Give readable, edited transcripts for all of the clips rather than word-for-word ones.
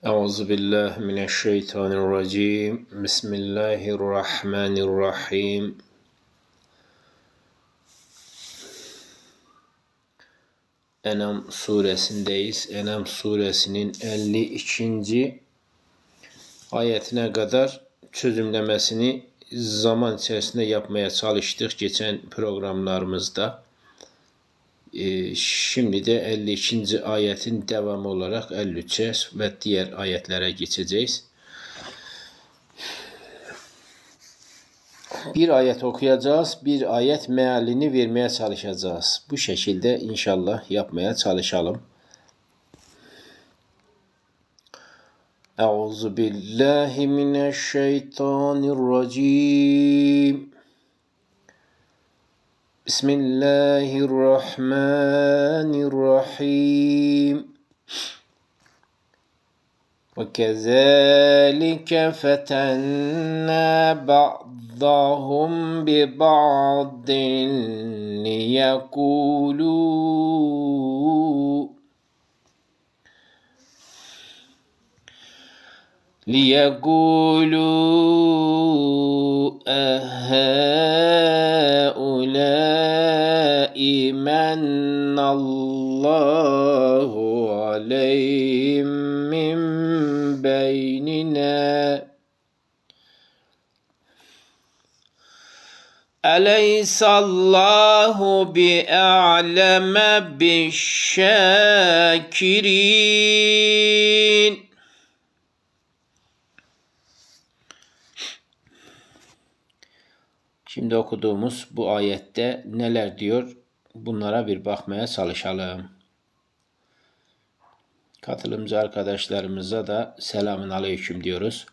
Euzubillahimineşşeytanirracim. Bismillahirrahmanirrahim. Enam suresindeyiz. Enam suresinin 52. ayetine kadar çözümlemesini zaman içerisinde yapmaya çalıştık geçen programlarımızda. Şimdi de 52. ayetin devamı olarak 53'e ve diğer ayetlere geçeceğiz. Bir ayet okuyacağız, bir ayet mealini vermeye çalışacağız. Bu şekilde inşallah yapmaya çalışalım. Euzubillahimineşşeytanirracim. Bismillahirrahmanirrahim. وَكَذَٰلِكَ فَتَنَّا بَعْضَهُمْ بِبَعْضٍ لِيَقُولُوا أَهَٰؤُلَاءِ مَنَّ اللَّهُ عَلَيْهِمْ مِنْ بَيْنِنَا أَلَيْسَ اللَّهُ بِأَعْلَمَ بِالشَّاكِرِينَ. Şimdi okuduğumuz bu ayette neler diyor? Bunlara bir bakmaya çalışalım. Katılımcı arkadaşlarımıza da selamun aleyküm diyoruz.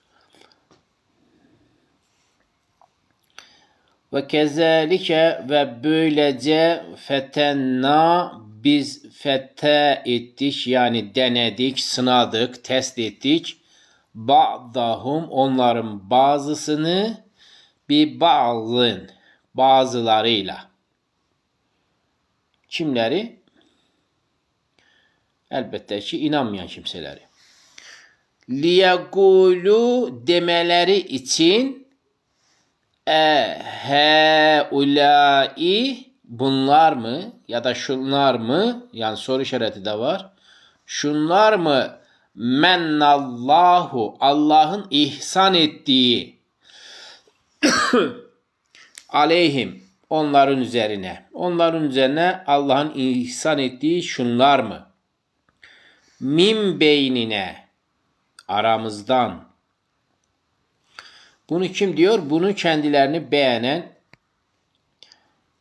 Ve kezalike ve böylece fetenna biz fette ettik yani denedik, sınadık, test ettik. Ba'dahum onların bazısını bi ba'zın bazılarıyla. Kimleri? Elbette ki inanmayan kimseleri. Liyekulu demeleri için heulai bunlar mı ya da şunlar mı, yani soru işareti de var. Şunlar mı mennallahu Allah'ın ihsan ettiği aleyhim onların üzerine. Onların üzerine Allah'ın ihsan ettiği şunlar mı? Min beynine aramızdan. Bunu kim diyor? Bunu kendilerini beğenen,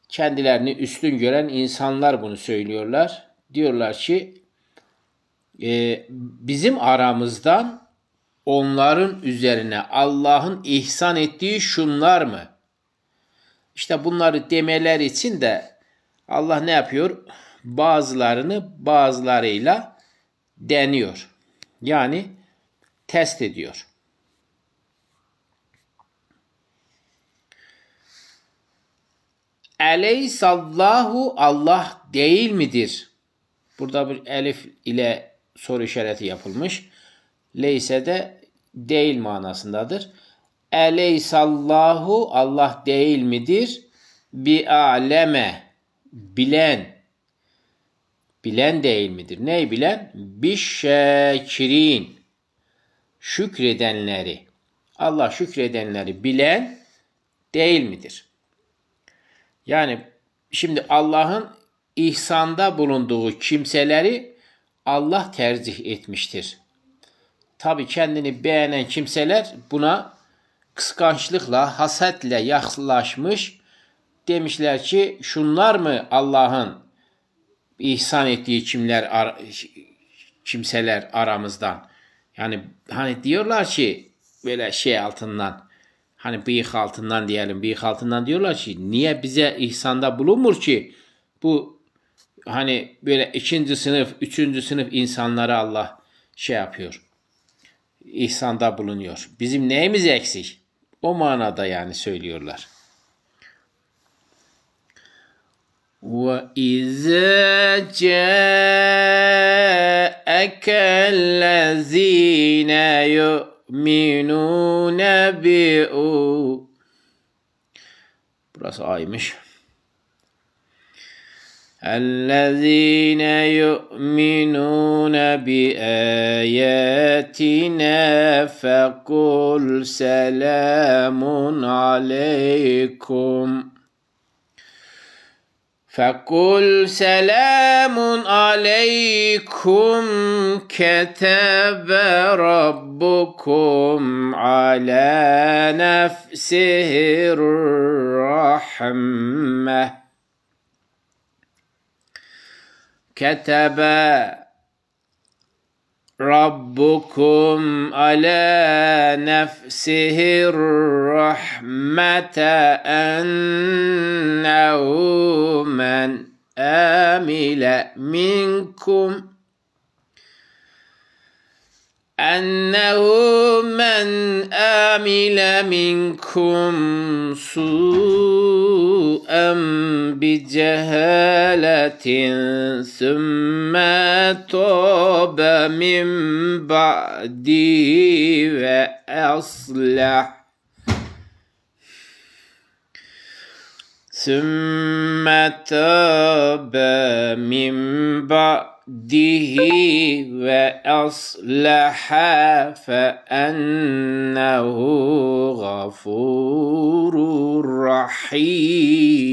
kendilerini üstün gören insanlar bunu söylüyorlar. Diyorlar ki bizim aramızdan onların üzerine Allah'ın ihsan ettiği şunlar mı? İşte bunları demeler için de Allah ne yapıyor? Bazılarını bazılarıyla deniyor. Yani test ediyor. Eleysallahu Allah değil midir? Burada bir elif ile soru işareti yapılmış. Leyse de değil manasındadır. Eleysallahu Allah değil midir? Bi'aleme bilen. Bilen değil midir? Neyi bilen? Bişşekirin. Şükredenleri. Allah şükredenleri bilen değil midir? Yani şimdi Allah'ın ihsanda bulunduğu kimseleri Allah tercih etmiştir. Tabii kendini beğenen kimseler buna kıskançlıkla, hasetle yaklaşmış. Demişler ki şunlar mı Allah'ın ihsan ettiği kimseler aramızdan? Yani hani diyorlar ki böyle şey altından, hani bıyık altından diyelim, bıyık altından diyorlar ki niye bize ihsanda bulunmur ki bu hani böyle 2. sınıf, 3. sınıf insanlara Allah şey yapıyor, ihsanda bulunuyor. Bizim neyimiz eksik? O manada yani söylüyorlar. وَإِذَا جَاءَكَ kellezine yu'minune bi'u. Burası aymış. الذين يؤمنون بآياتنا فقل سلام عليكم كتب ربكم على نفسه الرحمة كتب ربكم على نفسه الرحمة أنه من آمل منكم سوءا بجهالة ثم تاب من بعده وأصلح فأنه غفور رحيم.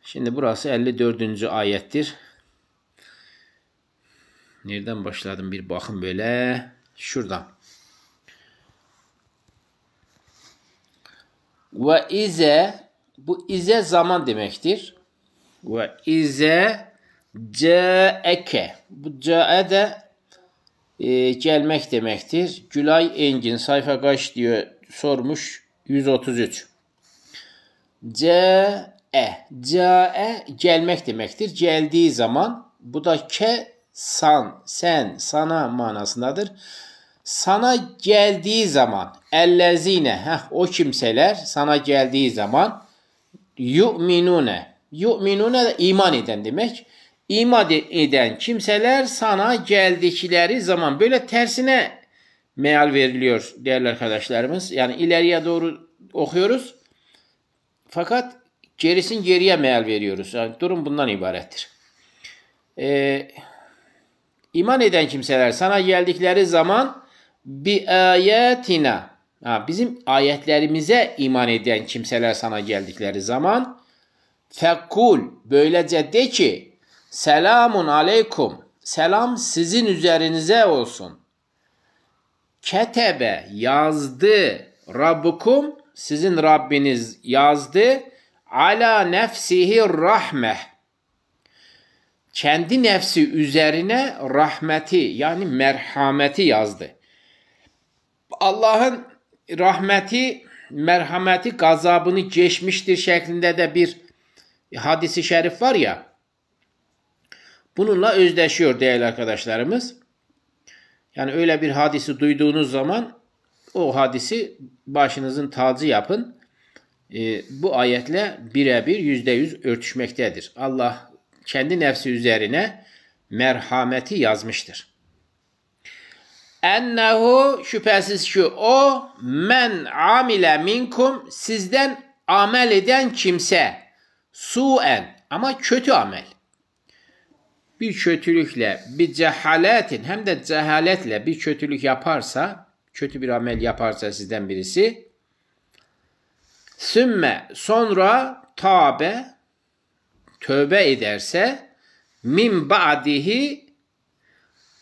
Şimdi burası 54. ayettir. Nereden başladım bir bakın böyle. Şuradan. Ve ize, bu ize zaman demektir. Ve ize ca'eke, bu ca'e de gelmek demektir. Gülay Engin sayfa kaç diyor sormuş. 133. Ca'e gelmek demektir. Geldiği zaman, bu da sen, sana manasındadır. Sana geldiği zaman, ellezine, o kimseler sana geldiği zaman, yu'minune de iman eden demek. İman eden kimseler sana geldikleri zaman, böyle tersine meal veriliyor değerli arkadaşlarımız. Yani ileriye doğru okuyoruz. Fakat geriye meal veriyoruz. Yani durum bundan ibarettir. İman eden kimseler sana geldikleri zaman bi ayatina, bizim ayetlerimize iman eden kimseler sana geldikleri zaman fekul, böylece de ki selamun aleykum, selam sizin üzerinize olsun. Ketebe, yazdı, Rabbukum, sizin Rabbiniz yazdı, ala nefsihi rahmeh, kendi nefsi üzerine rahmeti, yani merhameti yazdı. Allah'ın rahmeti, merhameti gazabını geçmiştir şeklinde de bir hadisi şerif var ya, bununla özdeşiyor değerli arkadaşlarımız. Yani öyle bir hadisi duyduğunuz zaman o hadisi başınızın tacı yapın. Bu ayetle birebir %100 örtüşmektedir. Allah kendi nefsi üzerine merhameti yazmıştır. Ennehu, şüphesiz ki o, men amile minkum, sizden amel eden kimse, su'en, ama kötü amel, bir kötülükle, bir cehaletin, hem de cehaletle bir kötülük yaparsa, kötü bir amel yaparsa sizden birisi, sümme, sonra tövbe ederse, min ba'dihi,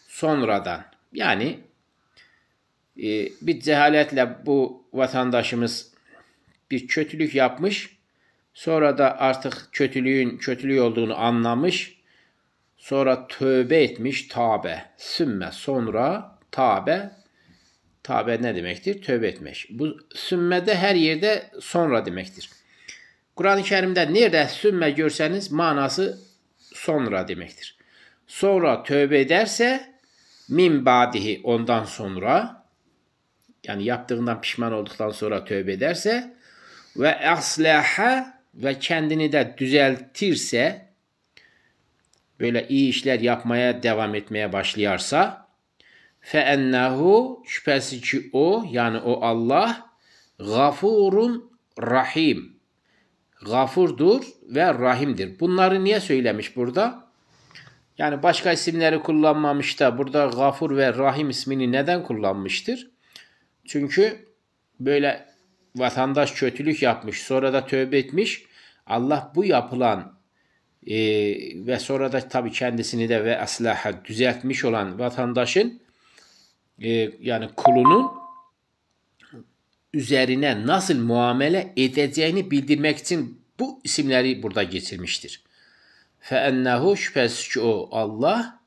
sonradan, yani bir cehaletle bu vatandaşımız bir kötülük yapmış, sonra da artık kötülüğün kötülüğü olduğunu anlamış, sonra tövbe etmiş, sümme, sonra tabe ne demektir? Tövbe etmiş. Bu sümme de her yerde sonra demektir. Kur'an-ı Kerim'de nerede sümme görseniz manası sonra demektir. Sonra tövbe ederse, min ba'dihi, ondan sonra, yani yaptığından pişman olduktan sonra tövbe ederse, ve aslaha, ve kendini de düzeltirse, böyle iyi işler yapmaya devam etmeye başlayarsa feennehu şüphesiz ki o yani o Allah gafurun rahim. Gafurdur ve rahimdir. Bunları niye söylemiş burada? Yani başka isimleri kullanmamış da burada gafur ve rahim ismini neden kullanmıştır? Çünkü böyle vatandaş kötülük yapmış, sonra da tövbe etmiş. Allah bu yapılan ve sonra da tabii kendisini de ve aslaha düzeltmiş olan vatandaşın yani kulunun üzerine nasıl muamele edeceğini bildirmek için bu isimleri burada getirmiştir. فَاَنَّهُ şüphesiz ki o Allah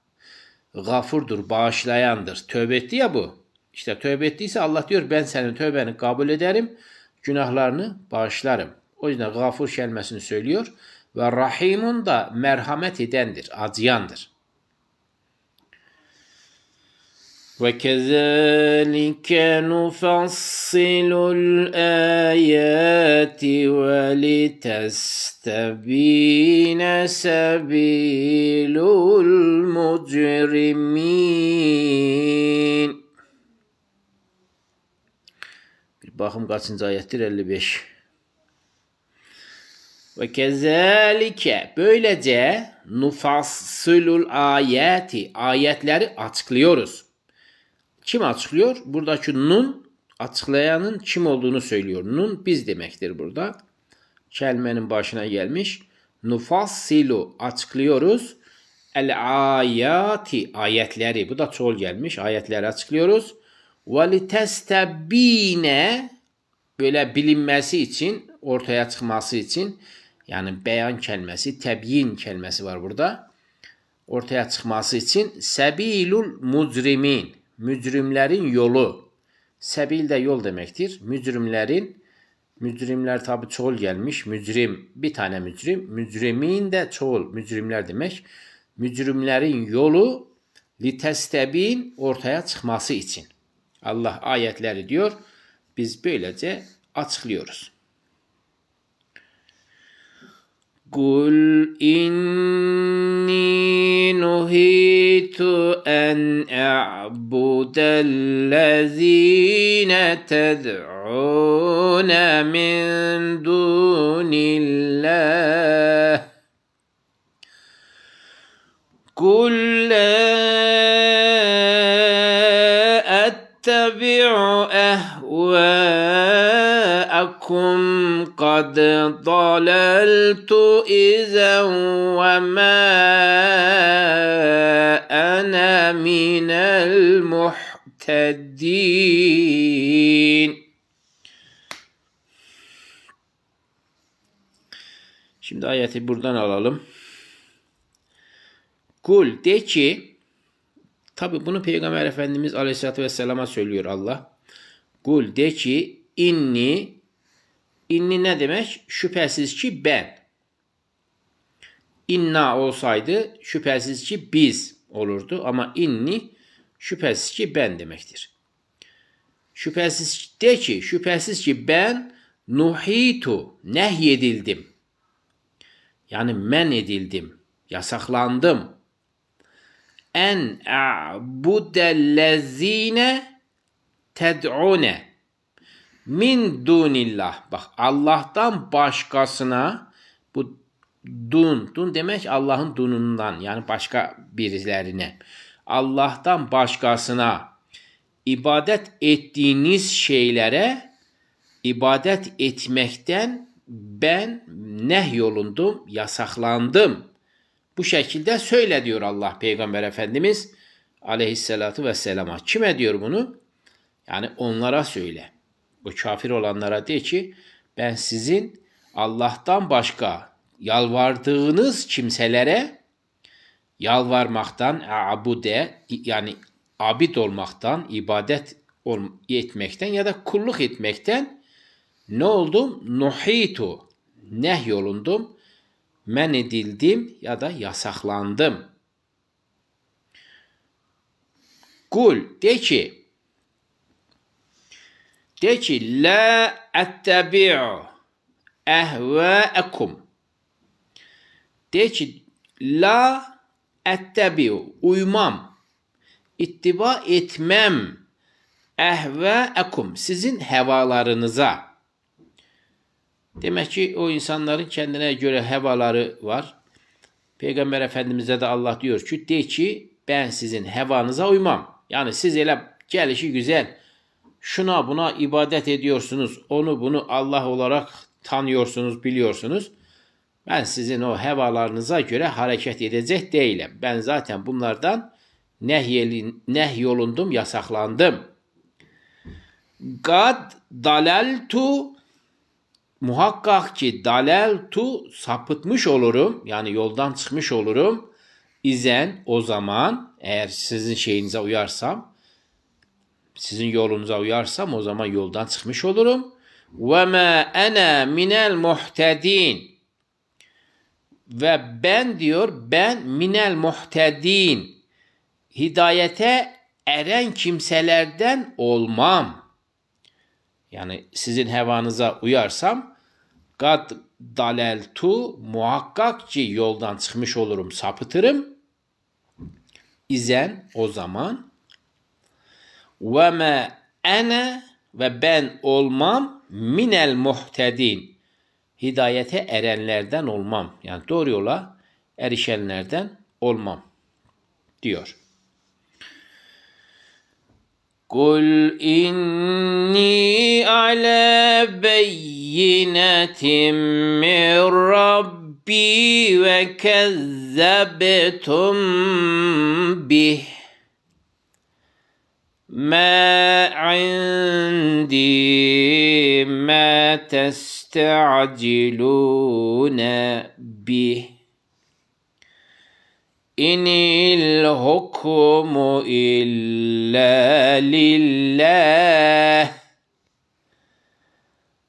gafurdur, bağışlayandır. Tövbe etti ya bu. İşte tövbe ettiyse Allah diyor ben senin tövbeni kabul ederim, günahlarını bağışlarım. O yüzden gafur kelimesini söylüyor. Ve rahimun da merhamet edendir, acıyandır. وَكَذَٰلِكَ نُفَصِّلُ الْآيَاتِ وَلِتَسْتَب۪ينَ سَب۪يلُ الْمُجْرِم۪ينَ Bir bakım kaçıncı ayettir? 55. وَكَذَٰلِكَ böylece nufassilul ayati ayetleri açıklıyoruz. Kim açıklıyor? Buradaki nun açıklayanın kim olduğunu söylüyor. Nun biz demektir burada. Kelimenin başına gelmiş. Nufassilu açıklıyoruz. El ayati ayetleri. Bu da çoğul gelmiş. Ayetleri açıklıyoruz. Ve litestabine böyle bilinmesi için, ortaya çıkması için yani beyan kelimesi, tebyin kelimesi var burada. Ortaya çıkması için sebilul muzrimin. Mücrimlerin yolu. Sebil de yol demektir. Mücrimler tabi çoğul gelmiş. Mücrim bir tane mücrim. Mücrimin de çoğul. Mücrimler demek. Mücrimlerin yolu litestebin ortaya çıkması için. Allah ayetleri diyor. Biz böylece açıklıyoruz. Kul inni nuhitu en a'budellezine ted'une min dunillah. Kul la ettebi'u ehvâ'akum kad dalaltu izen ve ma ana minel muhtedin. Şimdi ayeti buradan alalım. Kul de ki, tabi bunu Peygamber Efendimiz Aleyhisselatü Vesselam'a söylüyor Allah. Kul de ki inni ne demek? Şüphesiz ki ben. İnna olsaydı şüphesiz ki biz olurdu ama inni şüphesiz ki ben demektir. Şüphesiz ki ben nuhitu nehyedildim. Yani men edildim, yasaklandım. En a'budellezine ted'une min dunillah. Bak Allah'tan başkasına bu dun demek Allah'ın dunundan yani başka birilerine. Allah'tan başkasına ibadet ettiğiniz şeylere ibadet etmekten ben nehyolundum, yasaklandım. Bu şekilde söyle diyor Allah Peygamber Efendimiz Aleyhisselatü Vesselam'a. Kime diyor bunu? Yani onlara söyle. O kafir olanlara de ki ben sizin Allah'tan başka yalvardığınız kimselere yalvarmaktan, abude yani abid olmaktan, ibadet etmekten ya da kulluk etmekten ne oldum? Nuhitu, nehyolundum, men edildim ya da yasaklandım. Kul de ki la ettebi'u ehvâekum. De ki la ettebi'u uymam, ittiba etmem, ehve'ekum sizin hevalarınıza. Demek ki o insanların kendine göre hevaları var. Peygamber Efendimiz'e de Allah diyor ki, de ki ben sizin hevanıza uymam. Yani siz öyle gelişi güzel, şuna buna ibadet ediyorsunuz, onu bunu Allah olarak tanıyorsunuz, biliyorsunuz. Ben sizin o hevalarınıza göre hareket edecek değilim. Ben zaten bunlardan nehyolundum, yasaklandım. Gad dalaltu, muhakkak ki dalaltu sapıtmış olurum, yani yoldan çıkmış olurum. İzen o zaman, eğer sizin şeyinize uyarsam, sizin yolunuza uyarsam o zaman yoldan çıkmış olurum. Ve ma ana minel muhtedin. Ve ben diyor, ben minel muhtedin, hidayete eren kimselerden olmam. Yani sizin hevanıza uyarsam, kad daleltu, muhakkak ki yoldan çıkmış olurum, sapıtırım. İzen o zaman, ve ma ana, ve ben olmam, minel muhtedin, hidayete erenlerden olmam. Yani doğru yola erişenlerden olmam diyor. Kul inni ala beyinetin min Rabbi ve kezzebtum bih. Ma indi ma testa'cilune bih. İnil hukmu illa lillah.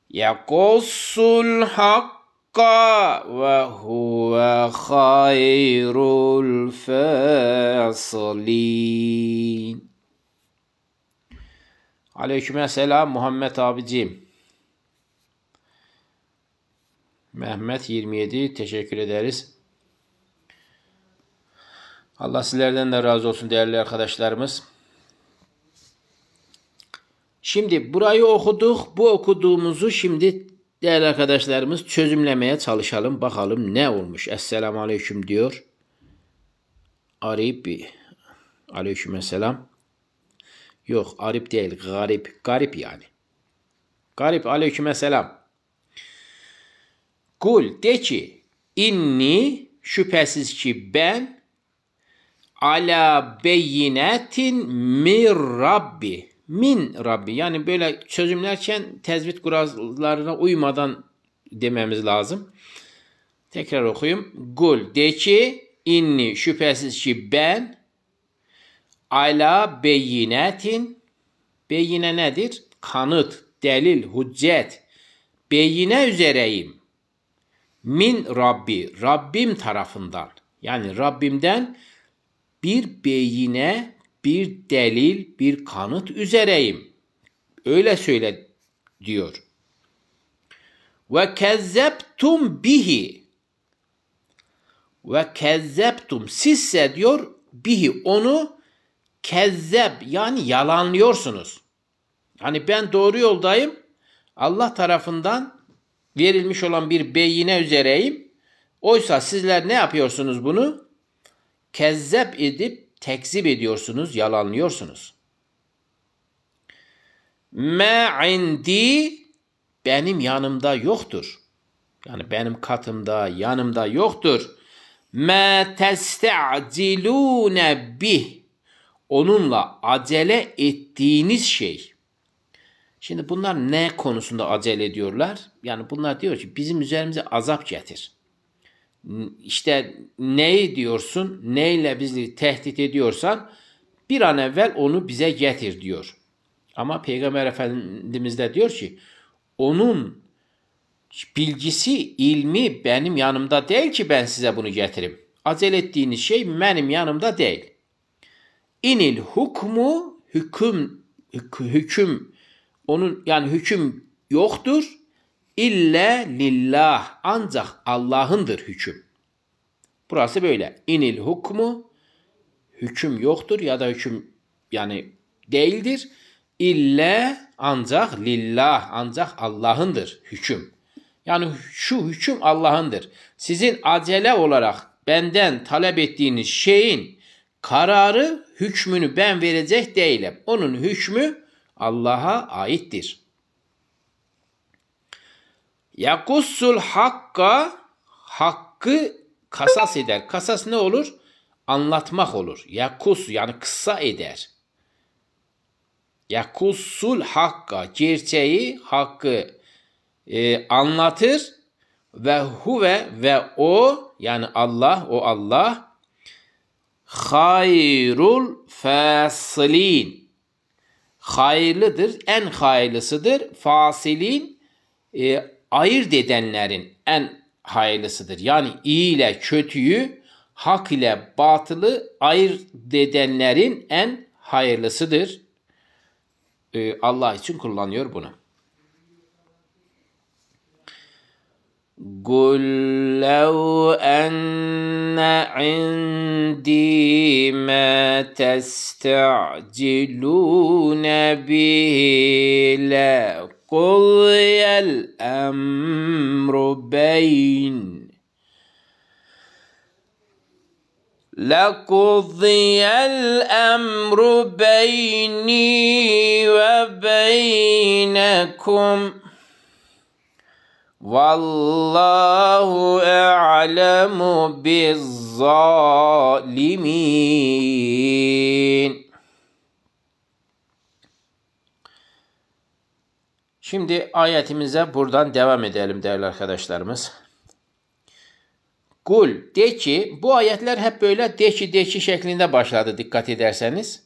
Yakussul hakka ve huve hayrul fasilin. Aleykümselam Muhammed abicim. Mehmet 27 teşekkür ederiz. Allah sizlerden de razı olsun değerli arkadaşlarımız. Şimdi burayı okuduk. Bu okuduğumuzu şimdi değerli arkadaşlarımız çözümlemeye çalışalım. Bakalım ne olmuş. Esselamu aleyküm diyor. Arip. Aleykümselam. Yok arip değil. Garip. Garip yani. Garip aleykümselam. Kul de ki inni şüphesiz ki ben ala beyinetin min Rabbi. Min Rabbi. Yani böyle çözümlerken tezbit kurallarına uymadan dememiz lazım. Tekrar okuyayım. Kul de ki inni şüphesiz ki ben ala beyinetin, beyine nedir? Kanıt, delil, hüccet. Beyine üzereyim. Min Rabbi. Rabbim tarafından. Yani Rabbimden bir beyine, bir delil, bir kanıt üzereyim. Öyle söyle diyor. Ve kezzeptum bihi. Ve kezzeptum. Sizse diyor bihi onu kezzep yani yalanlıyorsunuz. Hani ben doğru yoldayım. Allah tarafından verilmiş olan bir beyine üzereyim. Oysa sizler ne yapıyorsunuz bunu? Kezzep edip tekzip ediyorsunuz, yalanlıyorsunuz. Ma indi benim yanımda yoktur. Yani benim katımda, yanımda yoktur. Ma testa'cilune bih. Onunla acele ettiğiniz şey. Şimdi bunlar ne konusunda acele ediyorlar? Yani bunlar diyor ki bizim üzerimize azap getir. İşte neyi diyorsun, neyle bizi tehdit ediyorsan bir an evvel onu bize getir diyor. Ama Peygamber Efendimiz de diyor ki onun bilgisi, ilmi benim yanımda değil ki ben size bunu getireyim. Acele ettiğiniz şey benim yanımda değil. İnil hukmu hüküm onun yani hüküm yoktur. İlle lillah ancak Allah'ındır hüküm. Burası böyle. İnil hukmu, hüküm yoktur ya da hüküm yani değildir. İlle ancak lillah, ancak Allah'ındır hüküm. Yani şu hüküm Allah'ındır. Sizin acele olarak benden talep ettiğiniz şeyin kararı, hükmünü ben verecek değilim. Onun hükmü Allah'a aittir. Yakussul hakka, hakkı kasas eder. Kasas ne olur? Anlatmak olur. Yakus yani kısa eder. Yakussul hakka, gerçeği, hakkı anlatır ve huve ve o yani Allah, o Allah hayrul fasilin, hayırlıdır, en hayırlısıdır. Fasilin ayırt edenlerin en hayırlısıdır. Yani iyi ile kötüyü, hak ile batılı ayırt edenlerin en hayırlısıdır. Allah için kullanıyor bunu. قُلْ لَوْ أَنَّ عِنْدِي مَا تَسْتَعْجِلُونَ بِهِ لَقُضِيَ الْأَمْرُ بَيْنِي وَبَيْنَكُمْ Vallahu a'lemu bizzalimin. Şimdi ayetimize buradan devam edelim değerli arkadaşlarımız. Kul de ki, bu ayetler hep böyle de ki şeklinde başladı dikkat ederseniz.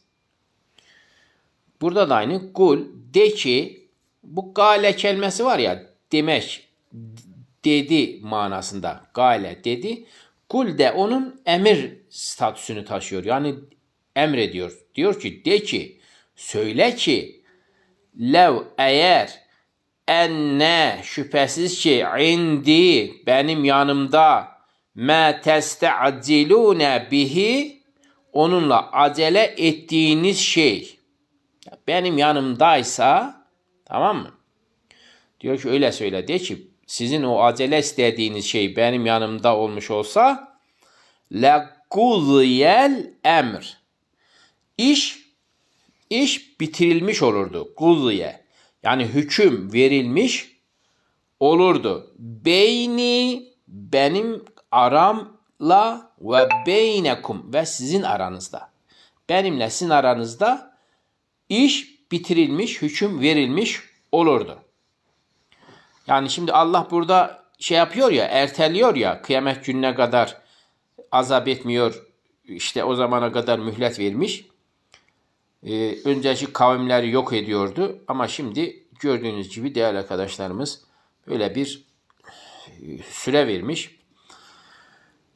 Burada da aynı kul de ki, bu gale kelimesi var ya, demek, dedi manasında. Gale dedi. Kul de onun emir statüsünü taşıyor. Yani emrediyor. Diyor ki de ki, söyle ki lev eğer enne şüphesiz ki indi benim yanımda me testa'cilune bihi onunla acele ettiğiniz şey benim yanımdaysa, tamam mı? Diyor ki öyle söyle de ki sizin o acele istediğiniz şey benim yanımda olmuş olsa lekudiyel emr. İş bitirilmiş olurdu. Kudiye. Yani hüküm verilmiş olurdu. Beyni benim aramla ve beynekum ve sizin aranızda. Benimle sizin aranızda iş bitirilmiş, hüküm verilmiş olurdu. Yani şimdi Allah burada şey yapıyor ya, erteliyor ya, kıyamet gününe kadar azap etmiyor, işte o zamana kadar mühlet vermiş. Önceki kavimleri yok ediyordu ama şimdi gördüğünüz gibi değerli arkadaşlarımız böyle bir süre vermiş.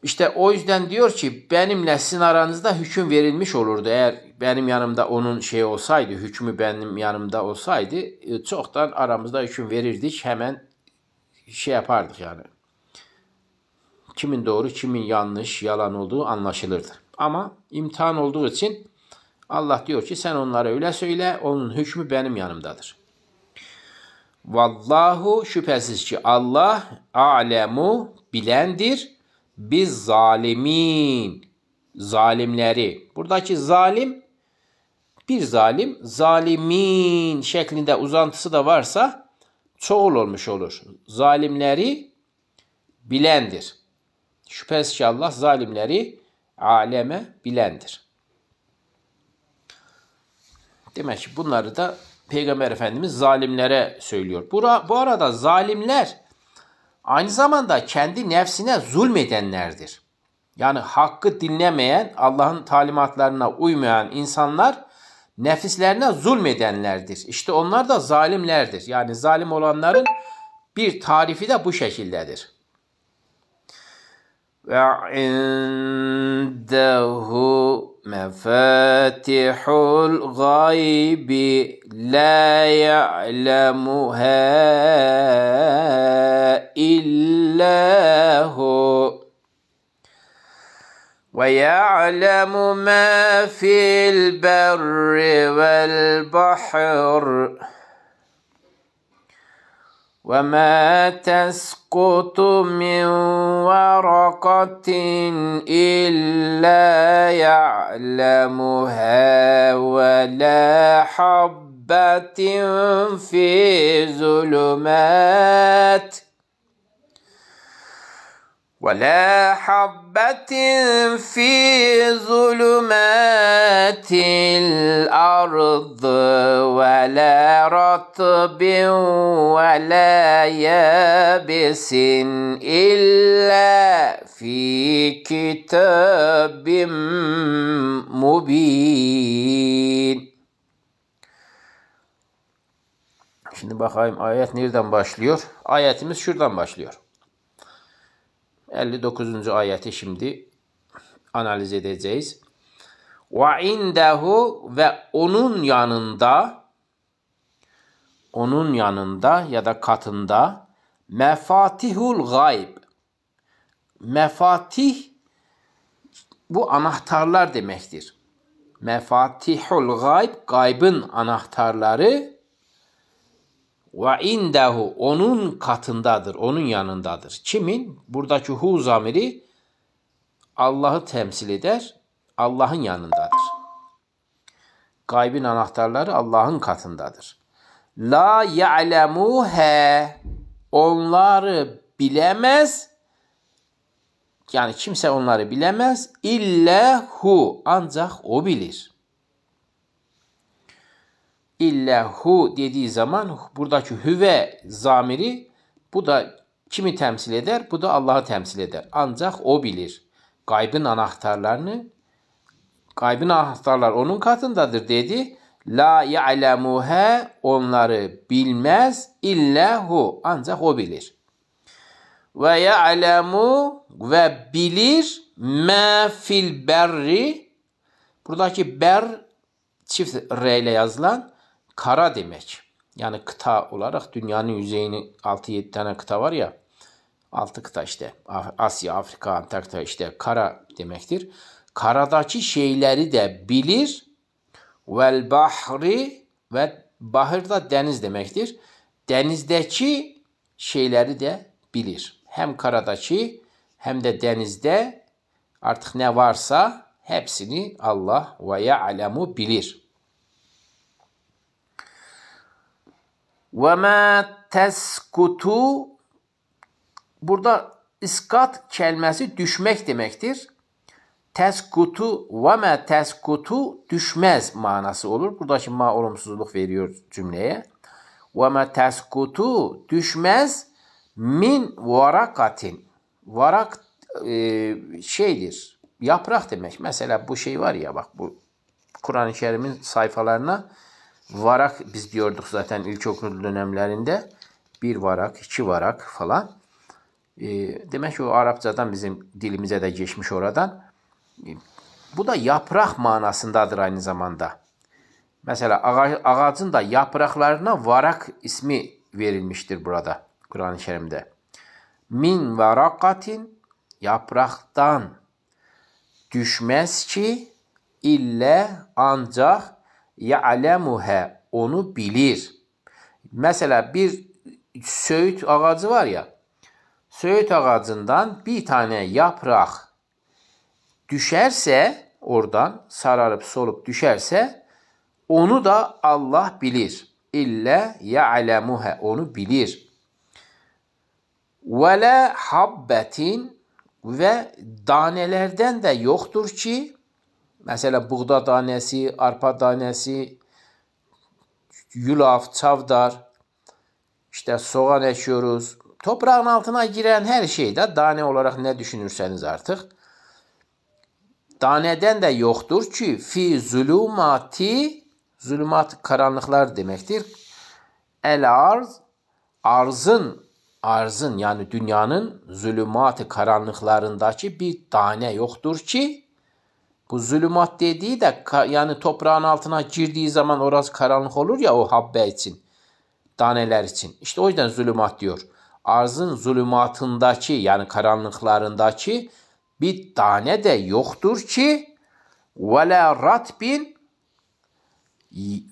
İşte o yüzden diyor ki benimle sizin aranızda hüküm verilmiş olurdu. Eğer benim yanımda onun şeyi olsaydı, hükmü benim yanımda olsaydı çoktan aramızda hüküm verirdik. Hemen şey yapardık yani. Kimin doğru, kimin yanlış, yalan olduğu anlaşılırdı. Ama imtihan olduğu için Allah diyor ki sen onlara öyle söyle, onun hükmü benim yanımdadır. Vallahu şüphesiz ki Allah alemu bilendir. Biz zalimin, zalimleri. Buradaki zalim, bir zalim, zalimin şeklinde uzantısı da varsa çoğul olmuş olur. Zalimleri bilendir. Şüphesiz ki Allah zalimleri aleme bilendir. Demek ki bunları da Peygamber Efendimiz zalimlere söylüyor. Bu arada zalimler aynı zamanda kendi nefsine zulmedenlerdir. Yani hakkı dinlemeyen, Allah'ın talimatlarına uymayan insanlar nefislerine zulmedenlerdir. İşte onlar da zalimlerdir. Yani zalim olanların bir tarifi de bu şekildedir. Ve indehu mefatihul gaybi la ya'lemuha illahu. وَيَعْلَمُ مَا فِي الْبَرِّ وَالْبَحْرِ وَمَا تَسْقُطُ مِنْ وَرَقَةٍ إِلَّا يَعْلَمُهَا وَلَا حَبَّةٍ فِي ظُلُمَاتِ الْأَرْضِ وَلَا رَطْبٍ وَلَا يَابِسٍ إِلَّا فِي كِتَابٍ مُبِينٍ. Şimdi bakayım ayet nereden başlıyor? Ayetimiz şuradan başlıyor. 59. ayeti şimdi analiz edeceğiz. Ve indehu ve onun yanında ya da katında mefatihul gayb. Mefatih bu anahtarlar demektir. Mefatihul gayb, gaybın anahtarları. Ve indehu onun katındadır, onun yanındadır. Kimin? Buradaki hu zamiri Allah'ı temsil eder, Allah'ın yanındadır. Gaybın anahtarları Allah'ın katındadır. La ya'lemuhe onları bilemez. Yani kimse onları bilemez. İlla hu ancak o bilir. İlla hu dediği zaman buradaki hüve zamiri bu da kimi temsil eder? Bu da Allah'ı temsil eder. Ancak o bilir. Gaybın anahtarlar onun katındadır dedi. La ya'lemuha onları bilmez illa hu ancak o bilir. Ve ya'lemu ve bilir ma fil berri buradaki ber çift r ile yazılan kara demek. Yani kıta olarak dünyanın yüzeyini 6-7 tane kıta var ya. 6 kıta işte. Asya, Afrika, Antarktika işte kara demektir. Karadaki şeyleri de bilir. Vel bahri ve bahir da deniz demektir. Denizdeki şeyleri de bilir. Hem karadaki hem de denizde artık ne varsa hepsini Allah ve ya'lemu bilir. وَمَا تَسْكُتُ burada iskat kelimesi düşmek demektir. Teskutu وَمَا teskutu düşmez manası olur. Burada şimdi olumsuzluk veriyor cümleye. وَمَا teskutu düşmez min varakatin. Varak şeydir. Yaprak demek. Mesela bu şey var ya bak bu Kur'an-ı Kerim'in sayfalarına varak biz diyorduk zaten ilkokul dönemlerinde. 1 varak, 2 varak falan. Demek ki o Arapçadan bizim dilimize de geçmiş oradan. Bu da yaprak manasındadır aynı zamanda. Mesela ağacın da yapraklarına varak ismi verilmiştir burada Kur'an-ı Kerim'de. Min varakatin yapraktan düşmez ki ille ancak ya'lemuhe onu bilir. Mesela bir söğüt ağacı var ya. Söğüt ağacından bir tane yaprak düşerse oradan sararıp solup düşerse onu da Allah bilir. İlle ya'lemuhe onu bilir. Ve la habbetin ve danelerden de yoktur ki mesela buğda tanesi, arpa tanesi, yulaf, çavdar, işte soğan ekiyoruz. Toprağın altına giren her şeyde tane olarak ne düşünürseniz artık. Taneden de yoktur ki fi zulumati, zulümat karanlıklar demektir. El arz, arzın yani dünyanın zulümat karanlıklarındaki bir tane yoktur ki bu zulümat dediği de yani toprağın altına girdiği zaman orası karanlık olur ya o habbe için, taneler için. İşte o yüzden zulümat diyor. Arzın zulümatındaki yani karanlıklarındaki bir tane de yoktur ki ve la ratbin,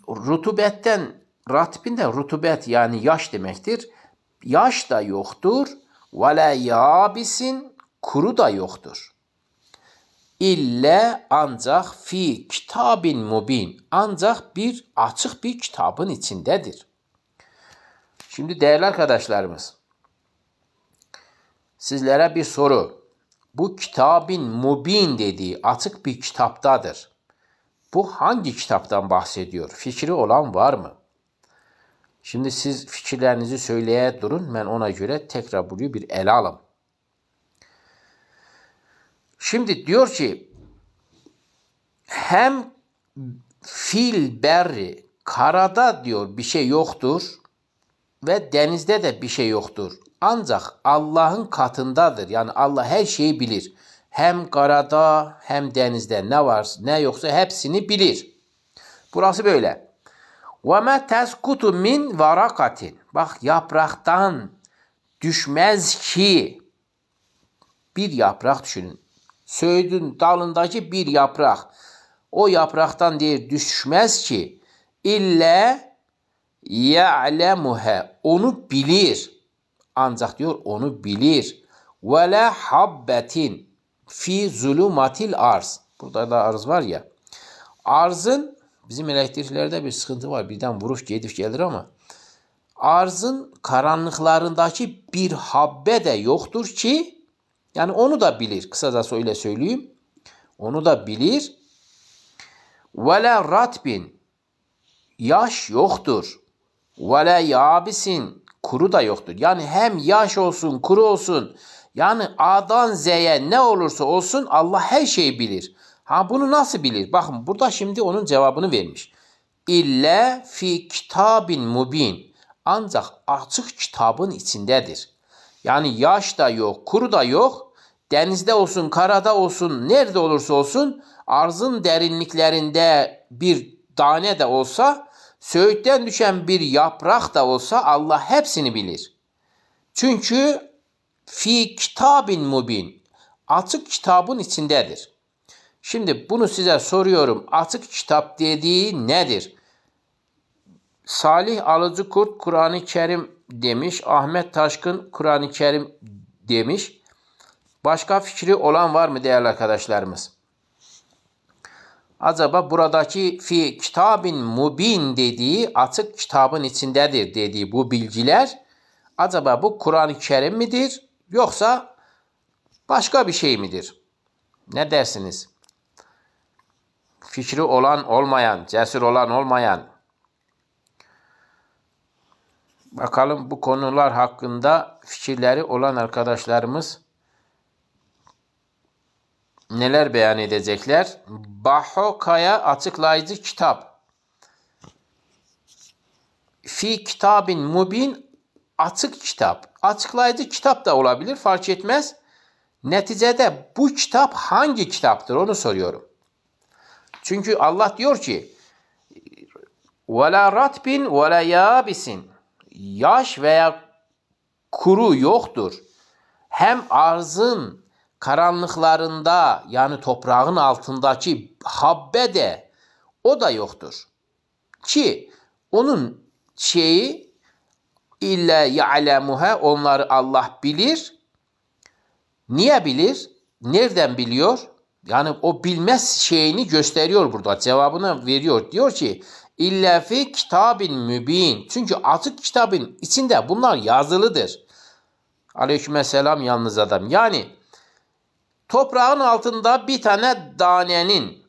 rutubetten, ratbin de rutubet yani yaş demektir. Yaş da yoktur. Ve la yabisin, kuru da yoktur. İlle ancak fi kitabin mubin, ancak bir açık bir kitabın içindedir. Şimdi değerli arkadaşlarımız, sizlere bir soru. Bu kitabin mubin dediği açık bir kitaptadır. Bu hangi kitaptan bahsediyor? Fikri olan var mı? Şimdi siz fikirlerinizi söyleye durun. Ben ona göre tekrar burayı bir ele alalım. Şimdi diyor ki hem fil berri, karada diyor bir şey yoktur ve denizde de bir şey yoktur. Ancak Allah'ın katındadır. Yani Allah her şeyi bilir. Hem karada hem denizde ne var ne yoksa hepsini bilir. Burası böyle. وَمَا تَسْكُتُ مِنْ وَرَقَةٍ. Bak, yapraktan düşmez ki, bir yaprak düşünün. Söğüdün dalındaki bir yaprak. O yapraktan diye düşmez ki ille ya'lemuha, onu bilir. Ancak diyor onu bilir. Ve la habbetin fi zulumatil arz. Burada da arz var ya. Arzın, bizim elektriklerde bir sıkıntı var. Birden vuruş gidip gelir ama arzın karanlıklarındaki bir habbe de yoktur ki, yani onu da bilir. Kısaca öyle söyleyeyim. Onu da bilir. Ve la ratbin, yaş yoktur. Ve la yabisin, kuru da yoktur. Yani hem yaş olsun, kuru olsun, yani A'dan Z'ye ne olursa olsun Allah her şeyi bilir. Ha, bunu nasıl bilir? Bakın burada şimdi onun cevabını vermiş. İlle fi kitabin mubin, ancak açık kitabın içindedir. Yani yaş da yok, kuru da yok. Denizde olsun, karada olsun, nerede olursa olsun, arzın derinliklerinde bir tane de olsa, söğütten düşen bir yaprak da olsa Allah hepsini bilir. Çünkü fi kitabin mubin, açık kitabın içindedir. Şimdi bunu size soruyorum. Açık kitap dediği nedir? Salih Alıcıkurt Kur'an-ı Kerim demiş. Ahmet Taşkın Kur'an-ı Kerim demiş. Başka fikri olan var mı değerli arkadaşlarımız? Acaba buradaki fi kitabin mubin dediği, açık kitabın içindedir dediği bu bilgiler, acaba bu Kur'an-ı Kerim midir yoksa başka bir şey midir? Ne dersiniz? Fikri olan olmayan, cesur olan olmayan. Bakalım bu konular hakkında fikirleri olan arkadaşlarımız neler beyan edecekler? Bahoka'ya açıklayıcı kitap. Fi kitabin mubin, açık kitap. Açıklayıcı kitap da olabilir, fark etmez. Neticede bu kitap hangi kitaptır onu soruyorum. Çünkü Allah diyor ki وَلَا رَتْبٍ وَلَا يَابِسٍ, yaş veya kuru yoktur. Hem arzın karanlıklarında, yani toprağın altındaki habbe de, o da yoktur. Ki onun şeyi illa ya'lemuha, onları Allah bilir. Niye bilir? Nereden biliyor? Yani o bilmez şeyini gösteriyor burada. Cevabını veriyor. Diyor ki illa fi kitabin mübin. Çünkü açık kitabın içinde bunlar yazılıdır. Aleykümselam yalnız adam. Yani toprağın altında bir tane danenin,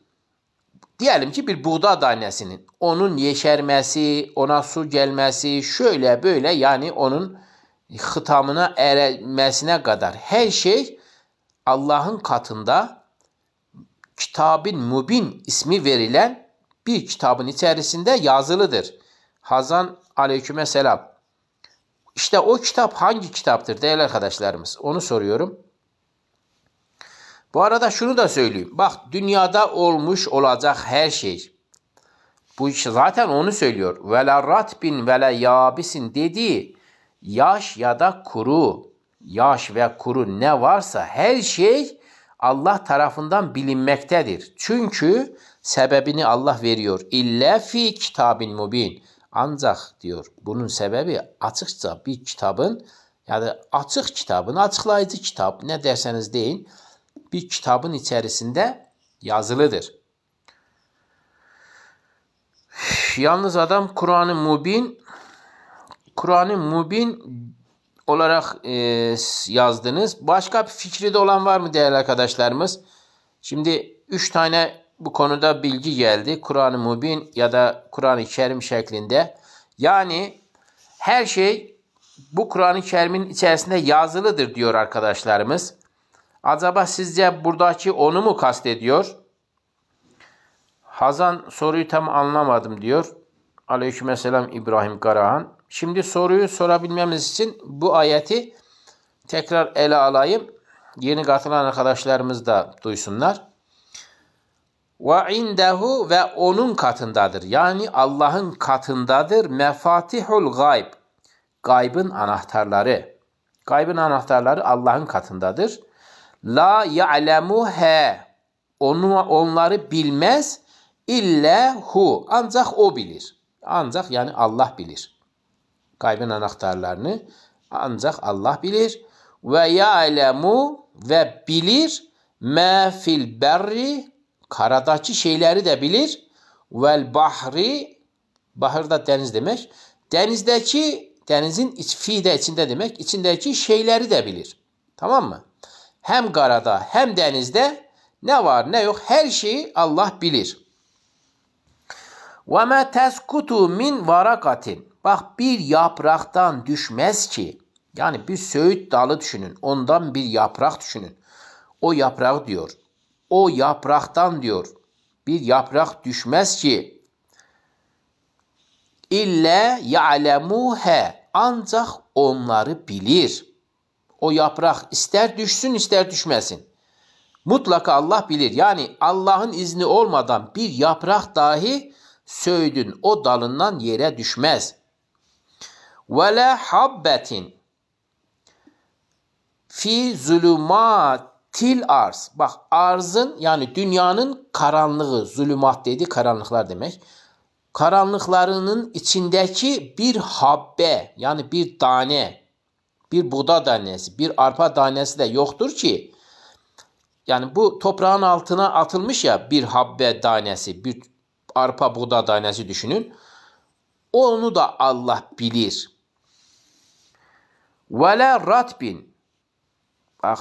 diyelim ki bir buğday tanesinin, onun yeşermesi, ona su gelmesi, şöyle böyle, yani onun hıtamına ermesine kadar her şey Allah'ın katında kitabın mübin ismi verilen bir kitabın içerisinde yazılıdır. Hazan aleykümselam. İşte o kitap hangi kitaptır değerli arkadaşlarımız? Onu soruyorum. Bu arada şunu da söyleyeyim. Bak, dünyada olmuş olacak her şey. Bu iş zaten onu söylüyor. Ve la ratbin ve la yabisin dediği, yaş ya da kuru, yaş ve kuru ne varsa her şey Allah tarafından bilinmektedir. Çünkü sebebini Allah veriyor. İlla fi kitabin mubin. Ancak diyor bunun sebebi açıkça bir kitabın, yani açık kitabın, açıklayıcı kitap ne derseniz deyin, bir kitabın içerisinde yazılıdır. Yalnız adam Kur'an-ı Mubin olarak yazdınız. Başka bir fikri de olan var mı değerli arkadaşlarımız? Şimdi 3 tane bu konuda bilgi geldi. Kur'an-ı Mubin ya da Kur'an-ı Kerim şeklinde. Yani her şey bu Kur'an-ı Kerim'in içerisinde yazılıdır diyor arkadaşlarımız. Acaba sizce buradaki onu mu kastediyor? Hazan soruyu tam anlamadım diyor. Aleykümselam İbrahim Karahan. Şimdi soruyu sorabilmemiz için bu ayeti tekrar ele alayım. Yeni katılan arkadaşlarımız da duysunlar. Ve indehu, ve onun katındadır. Yani Allah'ın katındadır. Mefatihul gayb. Gaybın anahtarları. Gaybın anahtarları Allah'ın katındadır. La ya'lemuhe. Onları bilmez. İlla hu. Ancak o bilir. Ancak yani Allah bilir. Gaybın anahtarlarını ancak Allah bilir. Ve ya'lemu, ve bilir ma fil berri, karadaki şeyleri de bilir. Vel bahri, bahır da deniz demek. Denizin fi de içinde demek. İçindeki şeyleri de bilir. Tamam mı? Hem karada hem denizde ne var ne yok her şeyi Allah bilir. وَمَا تَسْكُتُ مِنْ وَرَقَةٍ. Bak, bir yapraktan düşmez ki. Yani bir söğüt dalı düşünün. Ondan bir yaprak düşünün. O yaprağı diyor. O yapraktan diyor. Bir yaprak düşmez ki. İlle ya'lemuhe. Ancak onları bilir. O yaprak ister düşsün ister düşmesin. Mutlaka Allah bilir. Yani Allah'ın izni olmadan bir yaprak dahi söğüdün o dalından yere düşmez. Ve la habbetin fi zulümatil arz. Bak, arzın yani dünyanın karanlığı, zulümat dedi, karanlıklar demek. Karanlıklarının içindeki bir habbe, yani bir tane, bir buğda tanesi, bir arpa tanesi de yoktur ki. Yani bu toprağın altına atılmış ya bir habbe tanesi, bir arpa buğda tanesi düşünün. Onu da Allah bilir. Ve la ratbin. Bak,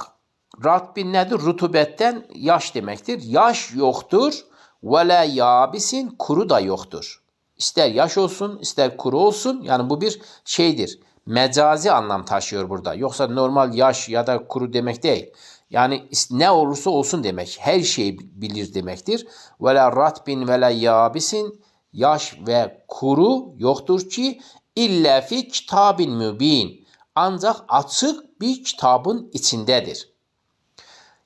ratbin nedir? Rutubetten yaş demektir. Yaş yoktur. Ve la yabisin, kuru da yoktur. İster yaş olsun, ister kuru olsun. Yani bu bir şeydir. Mecazi anlam taşıyor burada. Yoksa normal yaş ya da kuru demek değil. Yani ne olursa olsun demek. Her şeyi bilir demektir. Ve la ratbin ve la yabisin. Yaş ve kuru yoktur ki illa fi kitabin mübin. Ancak açık bir kitabın içindedir.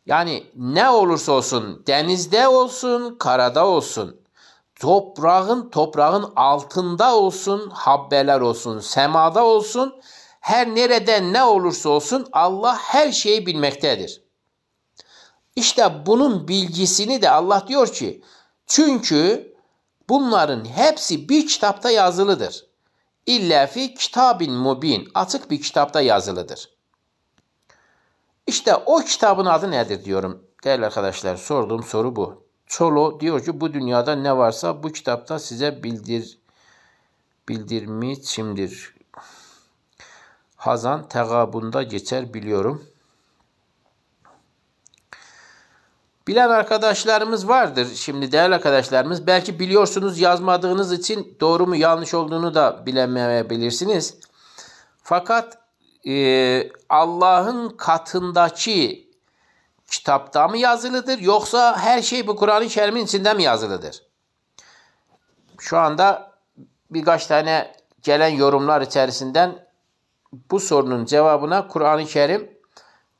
Yani ne olursa olsun, denizde olsun, karada olsun, toprağın altında olsun, habbeler olsun, semada olsun, her nerede ne olursa olsun Allah her şeyi bilmektedir. İşte bunun bilgisini de Allah diyor ki, çünkü bunların hepsi bir kitapta yazılıdır. İlla fi kitabin mubin, açık bir kitapta yazılıdır. İşte o kitabın adı nedir diyorum. Değerli arkadaşlar, sorduğum soru bu. Çolo diyor ki bu dünyada ne varsa bu kitapta size bildirmişimdir. Hazan tegabunda geçer biliyorum. Bilen arkadaşlarımız vardır. Şimdi değerli arkadaşlarımız, belki biliyorsunuz, yazmadığınız için doğru mu yanlış olduğunu da bilemeyebilirsiniz. Fakat Allah'ın katındaki kitapta mı yazılıdır, yoksa her şey bu Kur'an-ı Kerim'in içinde mi yazılıdır? Şu anda birkaç tane gelen yorumlar içerisinden bu sorunun cevabına Kur'an-ı Kerim,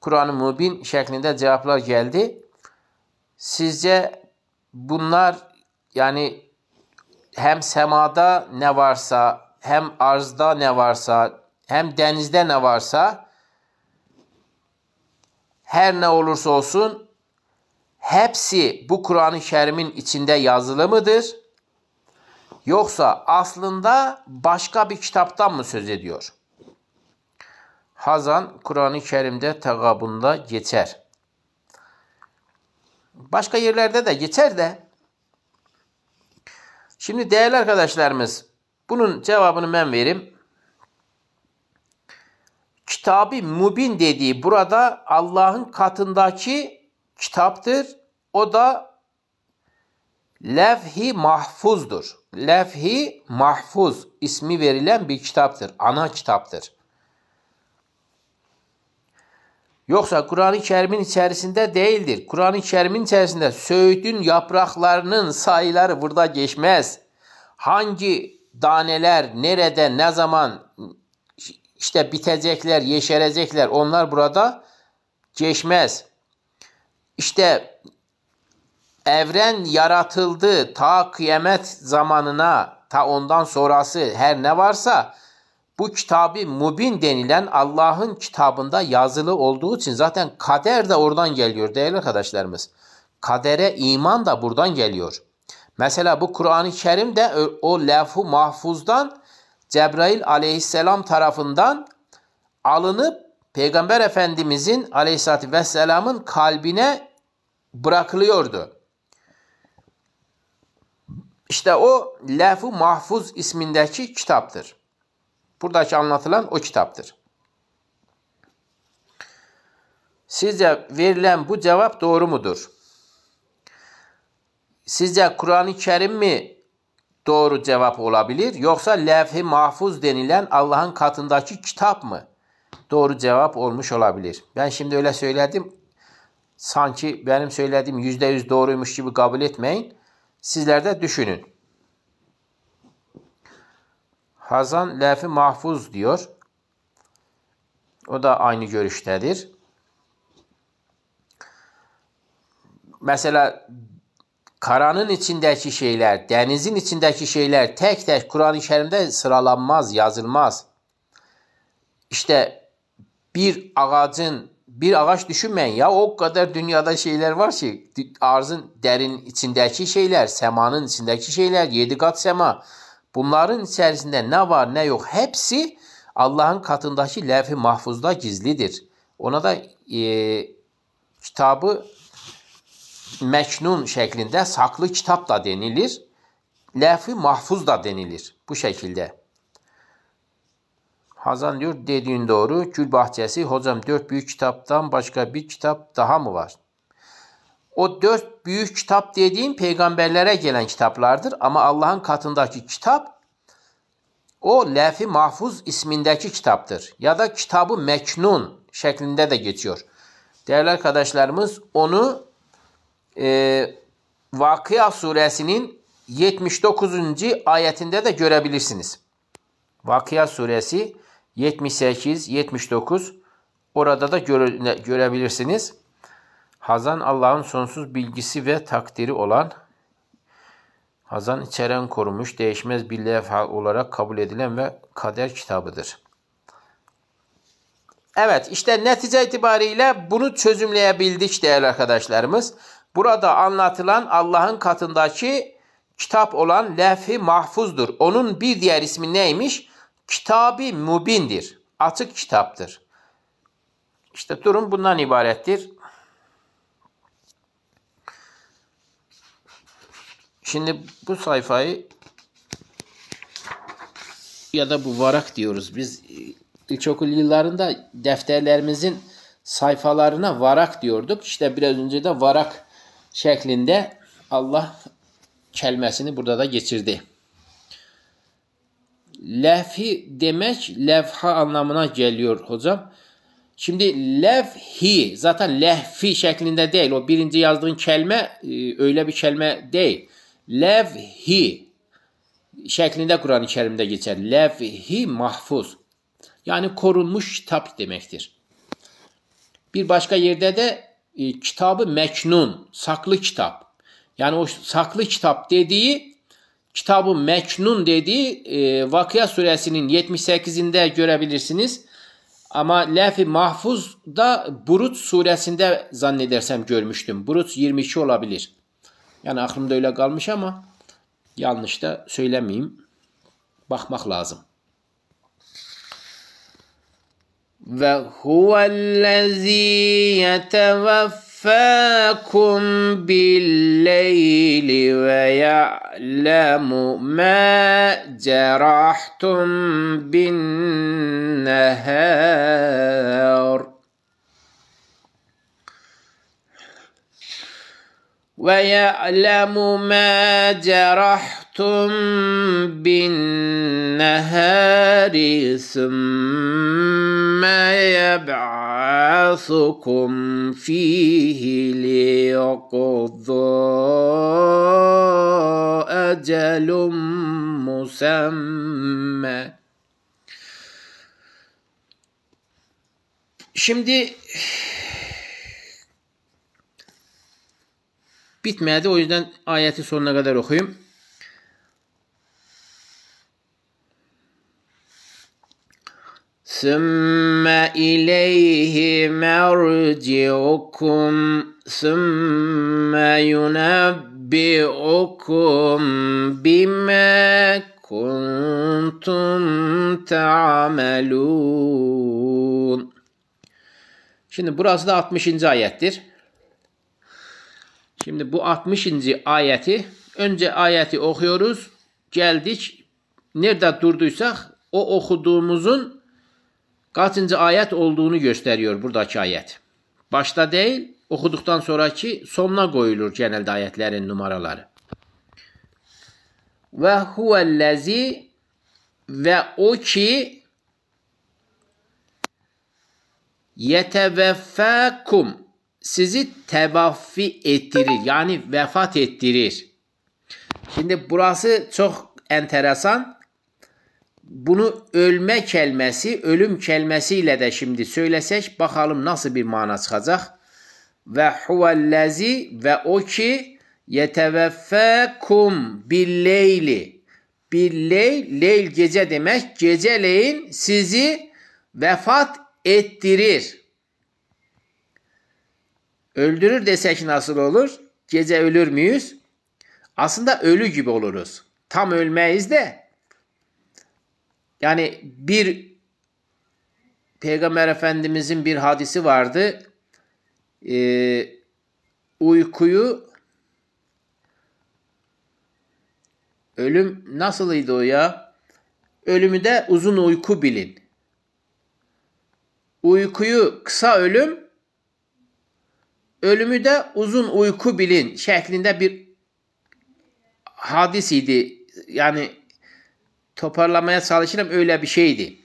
Kur'an-ı Mubin şeklinde cevaplar geldi. Sizce bunlar, yani hem semada ne varsa, hem arzda ne varsa, hem denizde ne varsa, her ne olursa olsun hepsi bu Kur'an-ı Kerim'in içinde yazılı mıdır? Yoksa aslında başka bir kitaptan mı söz ediyor? Hazan Kur'an-ı Kerim'de tegabunda geçer. Başka yerlerde de geçer de. Şimdi değerli arkadaşlarımız, bunun cevabını ben vereyim. Kitab-ı Mubin dediği burada Allah'ın katındaki kitaptır. O da Levh-i Mahfuz'dur. Levh-i Mahfuz ismi verilen bir kitaptır. Ana kitaptır. Yoksa Kur'an-ı Kerim'in içerisinde değildir. Kur'an-ı Kerim'in içerisinde söğütün yapraklarının sayıları burada geçmez. Hangi daneler, nerede, ne zaman işte bitecekler, yeşerecekler, onlar burada geçmez. İşte evren yaratıldı ta kıyamet zamanına, ta ondan sonrası her ne varsa bu Kitab-ı Mubin denilen Allah'ın kitabında yazılı olduğu için zaten kader de oradan geliyor değerli arkadaşlarımız. Kadere iman da buradan geliyor. Mesela bu Kur'an-ı Kerim de o levh-u mahfuzdan Cebrail aleyhisselam tarafından alınıp Peygamber Efendimizin aleyhissalatü vesselamın kalbine bırakılıyordu. İşte o levh-u mahfuz ismindeki kitaptır. Buradaki anlatılan o kitaptır. Sizce verilen bu cevap doğru mudur? Sizce Kur'an-ı Kerim mi doğru cevap olabilir? Yoksa levh-i mahfuz denilen Allah'ın katındaki kitap mı doğru cevap olmuş olabilir? Ben şimdi öyle söyledim. Sanki benim söylediğim %100 doğruymuş gibi kabul etmeyin. Sizler de düşünün. Hazan levh-i mahfuz diyor. O da aynı görüştedir. Mesela karanın içindeki şeyler, denizin içindeki şeyler tek tek Kur'an-ı Kerim'de sıralanmaz, yazılmaz. İşte bir ağaç düşünmeyin ya, o kadar dünyada şeyler var ki, arzın derin içindeki şeyler, semanın içindeki şeyler, 7 kat sema. Bunların içerisinde ne var ne yok hepsi Allah'ın katındaki levh-i mahfuzda gizlidir. Ona da kitabı meknun şeklinde saklı kitap da denilir. Levh-i mahfuz da denilir. Bu şekilde. Hazan diyor dediğin doğru. Gül Bahçesi hocam 4 büyük kitaptan başka bir kitap daha mı var? O 4 büyük kitap dediğim peygamberlere gelen kitaplardır. Ama Allah'ın katındaki kitap o levh-i mahfuz ismindeki kitaptır. Ya da kitabı meknun şeklinde de geçiyor. Değerli arkadaşlarımız onu Vakıa suresinin 79. ayetinde de görebilirsiniz. Vakıa suresi 78-79 orada da görebilirsiniz. Hazan Allah'ın sonsuz bilgisi ve takdiri olan, hazan içeren korunmuş, değişmez bir levha olarak kabul edilen ve kader kitabıdır. Evet, işte netice itibariyle bunu çözümleyebildik değerli arkadaşlarımız. Burada anlatılan Allah'ın katındaki kitap olan levh-i mahfuzdur. Onun bir diğer ismi neymiş? Kitab-ı Mubin'dir. Açık kitaptır. İşte durum bundan ibarettir. Şimdi bu sayfayı ya da bu varak diyoruz. Biz ilkokul yıllarında defterlerimizin sayfalarına varak diyorduk. İşte biraz önce de varak şeklinde Allah kelimesini burada da geçirdi. Levhi demek levha anlamına geliyor hocam. Şimdi levhi zaten lehfi şeklinde değil. O birinci yazdığın kelime öyle bir kelime değil. Levhi şeklinde Kur'an-ı Kerim'de geçer. Levh-i mahfuz. Yani korunmuş kitap demektir. Bir başka yerde de kitabı meknun, saklı kitap. Yani o saklı kitap dediği, kitabı meknun dediği Vakıa suresinin 78'inde görebilirsiniz. Ama Lef-i Mahfuz'da Buruç suresinde zannedersem görmüştüm. Buruç 22 olabilir. Yani aklımda öyle kalmış ama yanlış da söylemeyeyim. Bakmak lazım. Ve huvellezî yeteveffâkum billeyli ve ya'lemu mâ cerahtum bin nehâr. وَيَعْلَمُ مَا جَرَحْتُمْ بِالنَّهَارِ ثُمَّ يَبْعَثُكُمْ فِيهِ لِيَقْضَىٰ أَجَلٌ مُّسَمًّى. Şimdi bitmedi. O yüzden ayeti sonuna kadar okuyayım. ثُمَّ إِلَيْهِ مَرْجِعُكُمْ ثُمَّ يُنَبِّئُكُمْ بِمَا كُنْتُمْ تَعْمَلُونَ. Şimdi burası da 60. ayettir. Şimdi bu 60. ayeti, önce ayeti okuyoruz, geldik, nerede durduysak o okuduğumuzun kaçıncı ayet olduğunu gösteriyor buradaki ayet. Başta değil, okuduktan sonraki sonuna koyulur genelde ayetlerin numaraları. Ve huvellezi, ve o ki yeteveffâkum, sizi tevaffi ettirir. Yani vefat ettirir. Şimdi burası çok enteresan. Bunu ölme kelimesi, ölüm kelimesiyle de şimdi söylesek bakalım nasıl bir mana çıkacak. Ve huvellezi, ve o ki yeteveffâkum billeyli. Billeyl, leyl gece demek. Geceleyin sizi vefat ettirir. Öldürür desek nasıl olur? Gece ölür müyüz? Aslında ölü gibi oluruz. Tam ölmeyiz de. Yani bir Peygamber Efendimizin bir hadisi vardı. Uykuyu, ölüm nasılıydı o ya? Ölümü de uzun uyku bilin. Uykuyu kısa ölüm, ölümü de uzun uyku bilin şeklinde bir hadis idi. Yani toparlamaya çalışırım, öyle bir şeydi.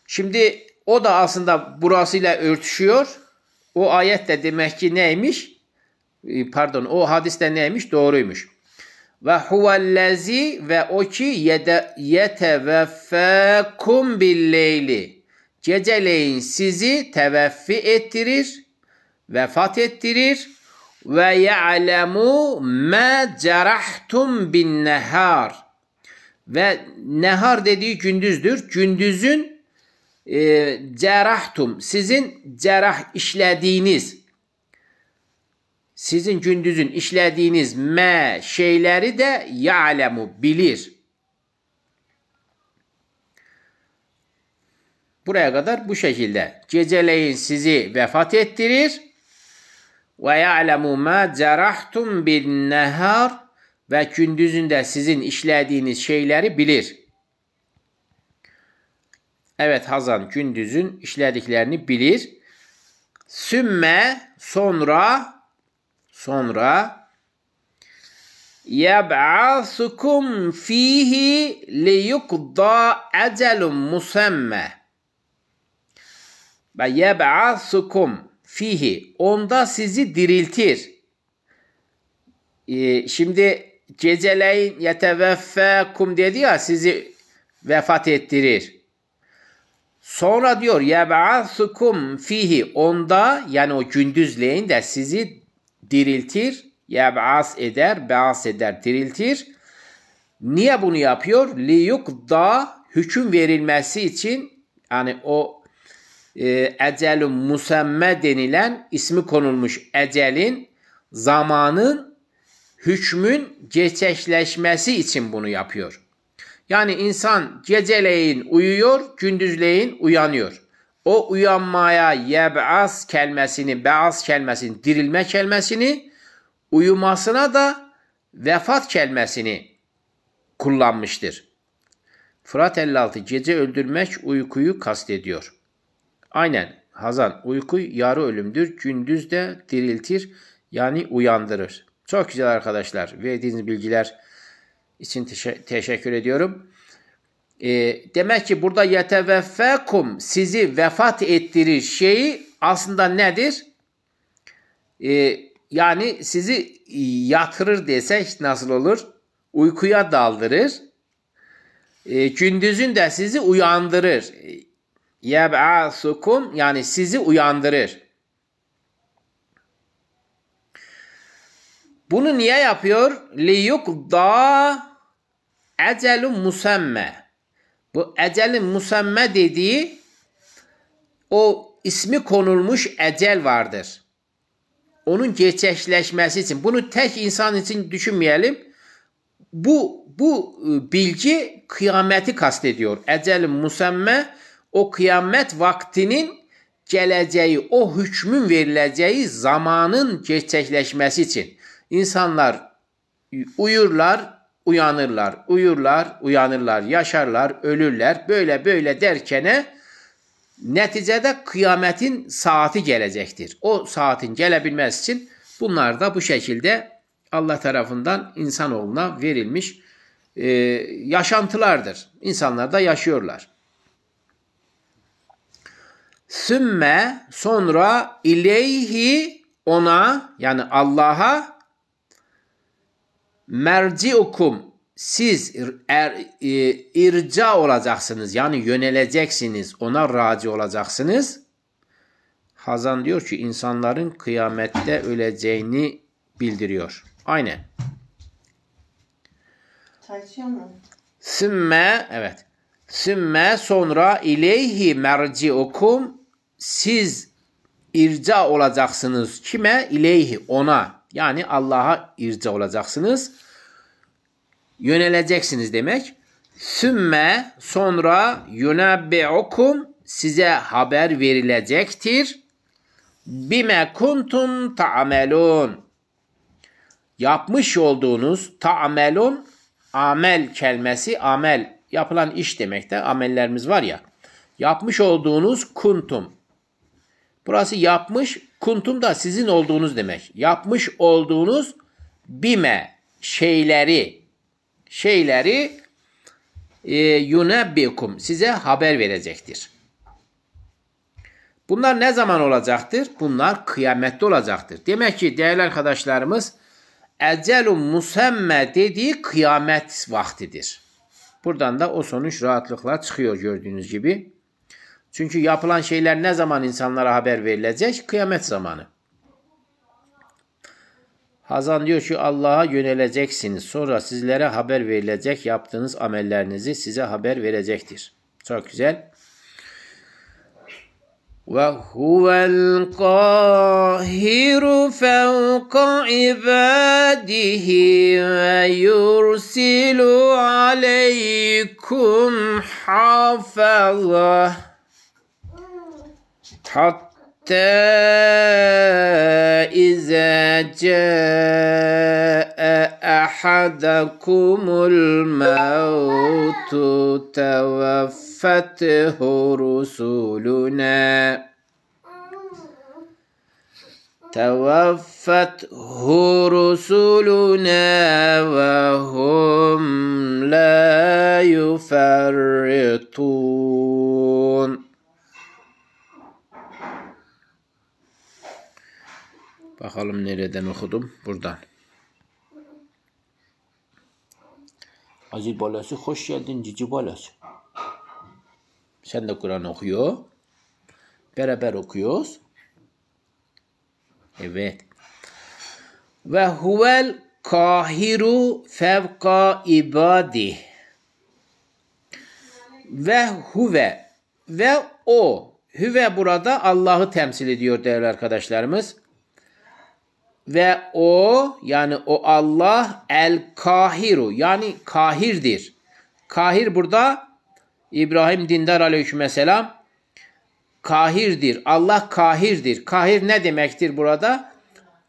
Şimdi o da aslında burasıyla örtüşüyor. O ayet de demek ki neymiş? Pardon, o hadis de neymiş? Doğruymuş. Ve huvellezi, ve o ki yeteveffâkum billeyli. Geceleyin sizi teveffi ettirir, vefat ettirir. Ve ya'lemu ma cerahtum bin nehar. Ve nehar dediği gündüzdür. Gündüzün cerahtum, sizin cerah işlediğiniz, sizin gündüzün işlediğiniz me şeyleri de ya'lemu, bilir. Buraya kadar bu şekilde. Geceleyin sizi vefat ettirir. Ve ya'lemu ma cerahtum bin nehar, ve gündüzünde sizin işlediğiniz şeyleri bilir. Evet Hazan, gündüzün işlediklerini bilir. Sümme, sonra yeb'asukum fihi liyukda ecelun musemme. Ve yeb'asukum fihi, onda sizi diriltir. Şimdi geceleyin yeteveffâkum dedi ya, sizi vefat ettirir. Sonra diyor yeb'asukum fihi, onda yani o gündüzleyin de sizi diriltir. Yeb'as eder, be'as eder, diriltir. Niye bunu yapıyor? Liyukda, hüküm verilmesi için, yani o ecel-i musemme denilen ismi konulmuş ecelin, zamanın, hükmün gerçekleşmesi için bunu yapıyor. Yani insan geceleyin uyuyor, gündüzleyin uyanıyor. O uyanmaya yeb'as kelimesini, be'as kelimesini, dirilme kelimesini, uyumasına da vefat kelimesini kullanmıştır. Fırat 56 gece öldürmek uykuyu kastediyor. Aynen Hazan, uyku yarı ölümdür, gündüz de diriltir yani uyandırır. Çok güzel arkadaşlar, verdiğiniz bilgiler için teşekkür ediyorum. Demek ki burada yeteveffekum, sizi vefat ettirir şeyi aslında nedir? Yani sizi yatırır desek nasıl olur? Uykuya daldırır. Gündüzün de sizi uyandırır. Yeb'asukum yani sizi uyandırır. Bunu niye yapıyor? Liyukda ecelu musemme. Bu ecel-i musemme dediği o ismi konulmuş ecel vardır. Onun gerçekleşmesi için. Bunu tek insan için düşünmeyelim. Bu bilgi kıyameti kastediyor. Ecel-i musemme o kıyamet vaktinin geleceği, o hükmün verileceği zamanın gerçekleşmesi için. İnsanlar uyurlar, uyanırlar, uyurlar, uyanırlar, yaşarlar, ölürler. Böyle derken neticede kıyametin saati gelecektir. O saatin gelebilmesi için bunlar da bu şekilde Allah tarafından insanoğluna verilmiş yaşantılardır. İnsanlar da yaşıyorlar. Sümme sonra ileyhi ona yani Allah'a merciukum siz irca olacaksınız yani yöneleceksiniz ona raci olacaksınız. Hazan diyor ki insanların kıyamette öleceğini bildiriyor. Aynen. Çalışıyor mu? Sümme evet. Sümme sonra ileyhi merciukum siz irca olacaksınız. Kime? İleyhi ona. Yani Allah'a irca olacaksınız. Yöneleceksiniz demek. Sümme sonra yunabbi'ukum size haber verilecektir. Bime kuntum ta'melun. Yapmış olduğunuz ta'melun amel kelimesi amel yapılan iş demekte. Amellerimiz var ya. Yapmış olduğunuz kuntum. Burası yapmış, kuntum da sizin olduğunuz demek. Yapmış olduğunuz bime şeyleri yunabbikum size haber verecektir. Bunlar ne zaman olacaktır? Bunlar kıyamette olacaktır. Demek ki değerli arkadaşlarımız ecelun musemme dediği kıyamet vaktidir. Buradan da o sonuç rahatlıkla çıkıyor gördüğünüz gibi. Çünkü yapılan şeyler ne zaman insanlara haber verilecek? Kıyamet zamanı. Hazan diyor ki Allah'a yöneleceksiniz. Sonra sizlere haber verilecek yaptığınız amellerinizi size haber verecektir. Çok güzel. Ve huvel kahiru fevka ibadihi ve yursilu aleykum hafaza hatta iza caa ahadakumul mautu teveffethu rusuluna ve hum la yuferritun. Bakalım nereden okudum? Buradan. Aziz balası hoş geldin cici balası. Sen de Kur'an okuyor. Beraber okuyoruz. Evet. Ve huvel kahiru fevka ibadih. Ve huve ve o Hüve burada Allah'ı temsil ediyor değerli arkadaşlarımız. Ve o yani o Allah el-kahiru yani kahirdir. Kahir burada İbrahim Dindar aleyhisselam kahirdir. Allah kahirdir. Kahir ne demektir burada?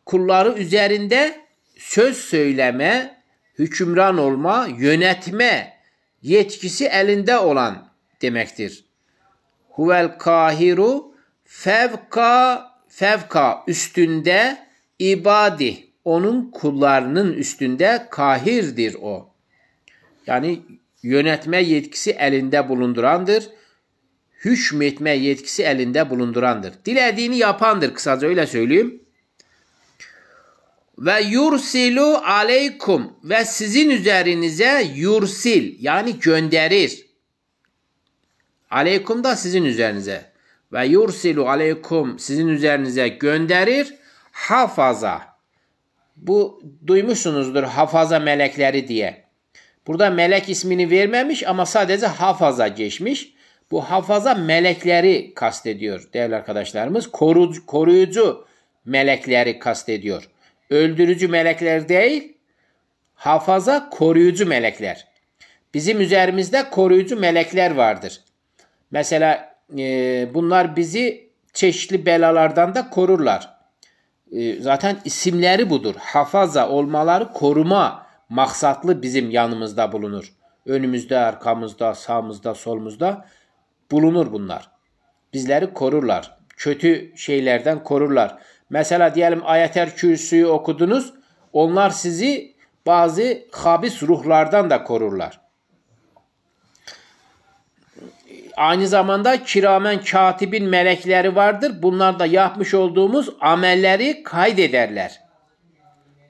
Kulları üzerinde söz söyleme, hükümran olma, yönetme yetkisi elinde olan demektir. Huvel kahiru fevka üstünde ibadi onun kullarının üstünde kahirdir o. Yani yönetme yetkisi elinde bulundurandır. Hükmetme yetkisi elinde bulundurandır. Dilediğini yapandır kısaca öyle söyleyeyim. Ve yursilu aleykum ve sizin üzerinize yursil yani gönderir. Aleykum da sizin üzerinize. Ve yursilu aleykum sizin üzerinize gönderir. Hafaza. Bu duymuşsunuzdur hafaza melekleri diye. Burada melek ismini vermemiş ama sadece hafaza geçmiş. Bu hafaza melekleri kastediyor değerli arkadaşlarımız. Koruyucu melekleri kastediyor. Öldürücü melekler değil, hafaza koruyucu melekler. Bizim üzerimizde koruyucu melekler vardır. Mesela bunlar bizi çeşitli belalardan da korurlar. Zaten isimleri budur. Hafaza olmaları koruma maksatlı bizim yanımızda bulunur. Önümüzde, arkamızda, sağımızda, solumuzda bulunur bunlar. Bizleri korurlar. Kötü şeylerden korurlar. Mesela diyelim Ayet-el Kürsü'yü okudunuz. Onlar sizi bazı habis ruhlardan da korurlar. Aynı zamanda kiramen katibin melekleri vardır. Bunlar da yapmış olduğumuz amelleri kaydederler.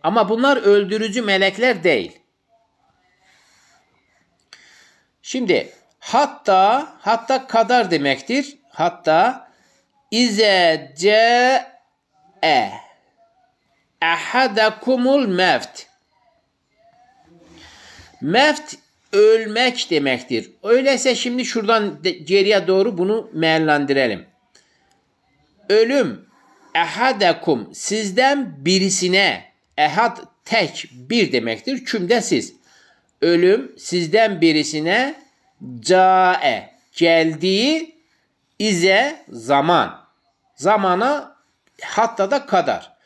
Ama bunlar öldürücü melekler değil. Şimdi hatta kadar demektir. Hatta ize ce'e ahadakumul mevt. Mevt ölmek demektir. Öyleyse şimdi şuradan geriye doğru bunu meallendirelim. Ölüm ehadakum sizden birisine, ehad tek bir demektir. Kümde siz. Ölüm sizden birisine cae geldiği ize zaman. Zamana hatta da kadar.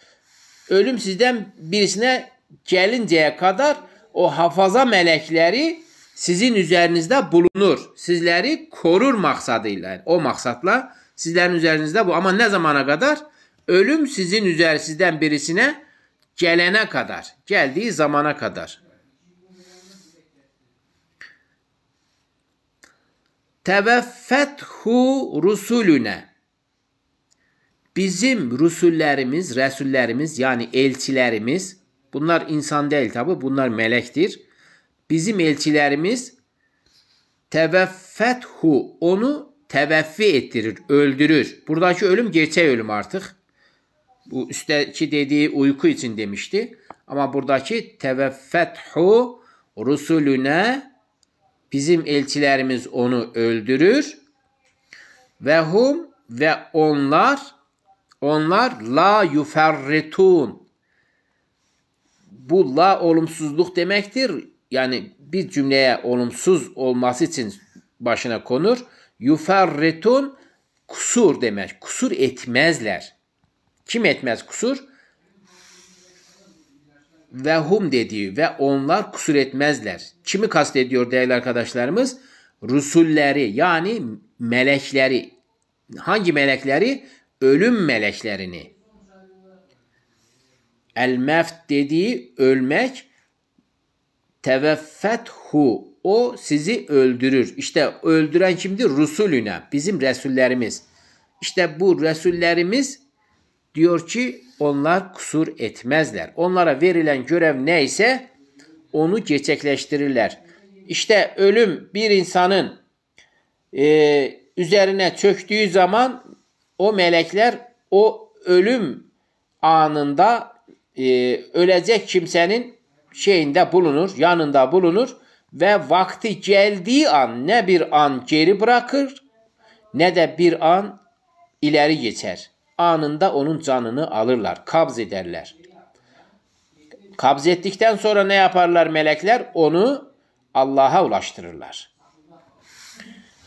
Ölüm sizden birisine gelinceye kadar o hafaza melekleri sizin üzerinizde bulunur. Sizleri korur maksadıyla. O maksatla sizlerin üzerinizde bu. Ama ne zamana kadar? Ölüm sizden birisine gelene kadar. Geldiği zamana kadar. Teveffethu rusulüne. Bizim Resullerimiz yani elçilerimiz, bunlar insan değil tabi, bunlar melektir. Bizim elçilerimiz teveffethu onu teveffi ettirir, öldürür. Buradaki ölüm gerçek ölüm artık. Bu üstteki dediği uyku için demişti. Ama buradaki teveffethu rusulüne bizim elçilerimiz onu öldürür. Ve onlar la yuferritun. Bu la olumsuzluk demektir. Yani bir cümleye olumsuz olması için başına konur. Yuferritun kusur demek. Kusur etmezler. Kim etmez kusur? Ve hum dediği ve onlar kusur etmezler. Kimi kastediyor değerli arkadaşlarımız? Rusulleri yani melekleri. Hangi melekleri? Ölüm meleklerini. El-mevt dediği ölmek. Teveffethu o sizi öldürür. İşte öldüren kimdir? Rusulüne. Bizim Resullerimiz. İşte bu Resullerimiz diyor ki onlar kusur etmezler. Onlara verilen görev neyse onu gerçekleştirirler. İşte ölüm bir insanın üzerine çöktüğü zaman o melekler o ölüm anında ölecek kimsenin şeyinde bulunur, yanında bulunur ve vakti geldiği an ne bir an geri bırakır ne de bir an ileri geçer. Anında onun canını alırlar, kabz ederler. Kabz ettikten sonra ne yaparlar melekler? Onu Allah'a ulaştırırlar.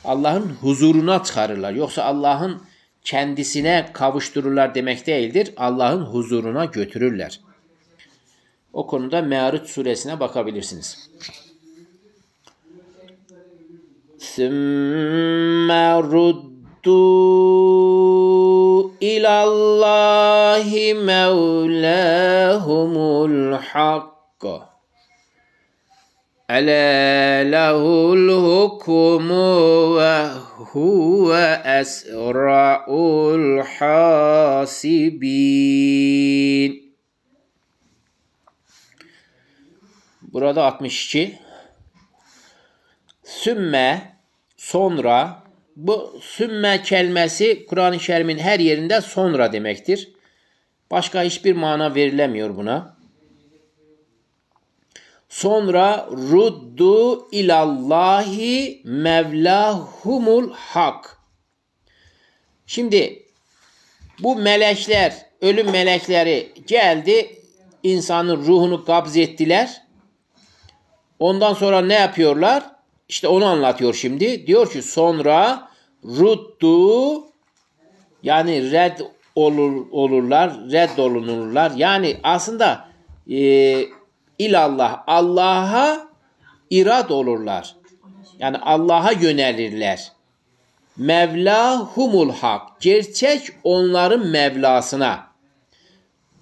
Allah'ın huzuruna çıkarırlar. Yoksa Allah'ın kendisine kavuştururlar demek değildir. Allah'ın huzuruna götürürler. O konuda Me'ariç suresine bakabilirsiniz. Sümme ruddu ilallahi mevlahumul hakka. Ala lehul hukmu ve huve esra'ul hasibin. Burada 62. Sümme, sonra. Bu sümme kelimesi Kur'an-ı Kerim'in her yerinde sonra demektir. Başka hiçbir mana verilemiyor buna. Sonra ruddu ilallahi mevlahumul hak. Şimdi bu melekler, ölüm melekleri geldi, insanın ruhunu kabz ettiler. Ondan sonra ne yapıyorlar? İşte onu anlatıyor şimdi. Diyor ki sonra ruddu, yani reddolunurlar. Yani aslında ilallah, Allah'a irad olurlar. Yani Allah'a yönelirler. Mevlahumul hak. Gerçek onların Mevlasına.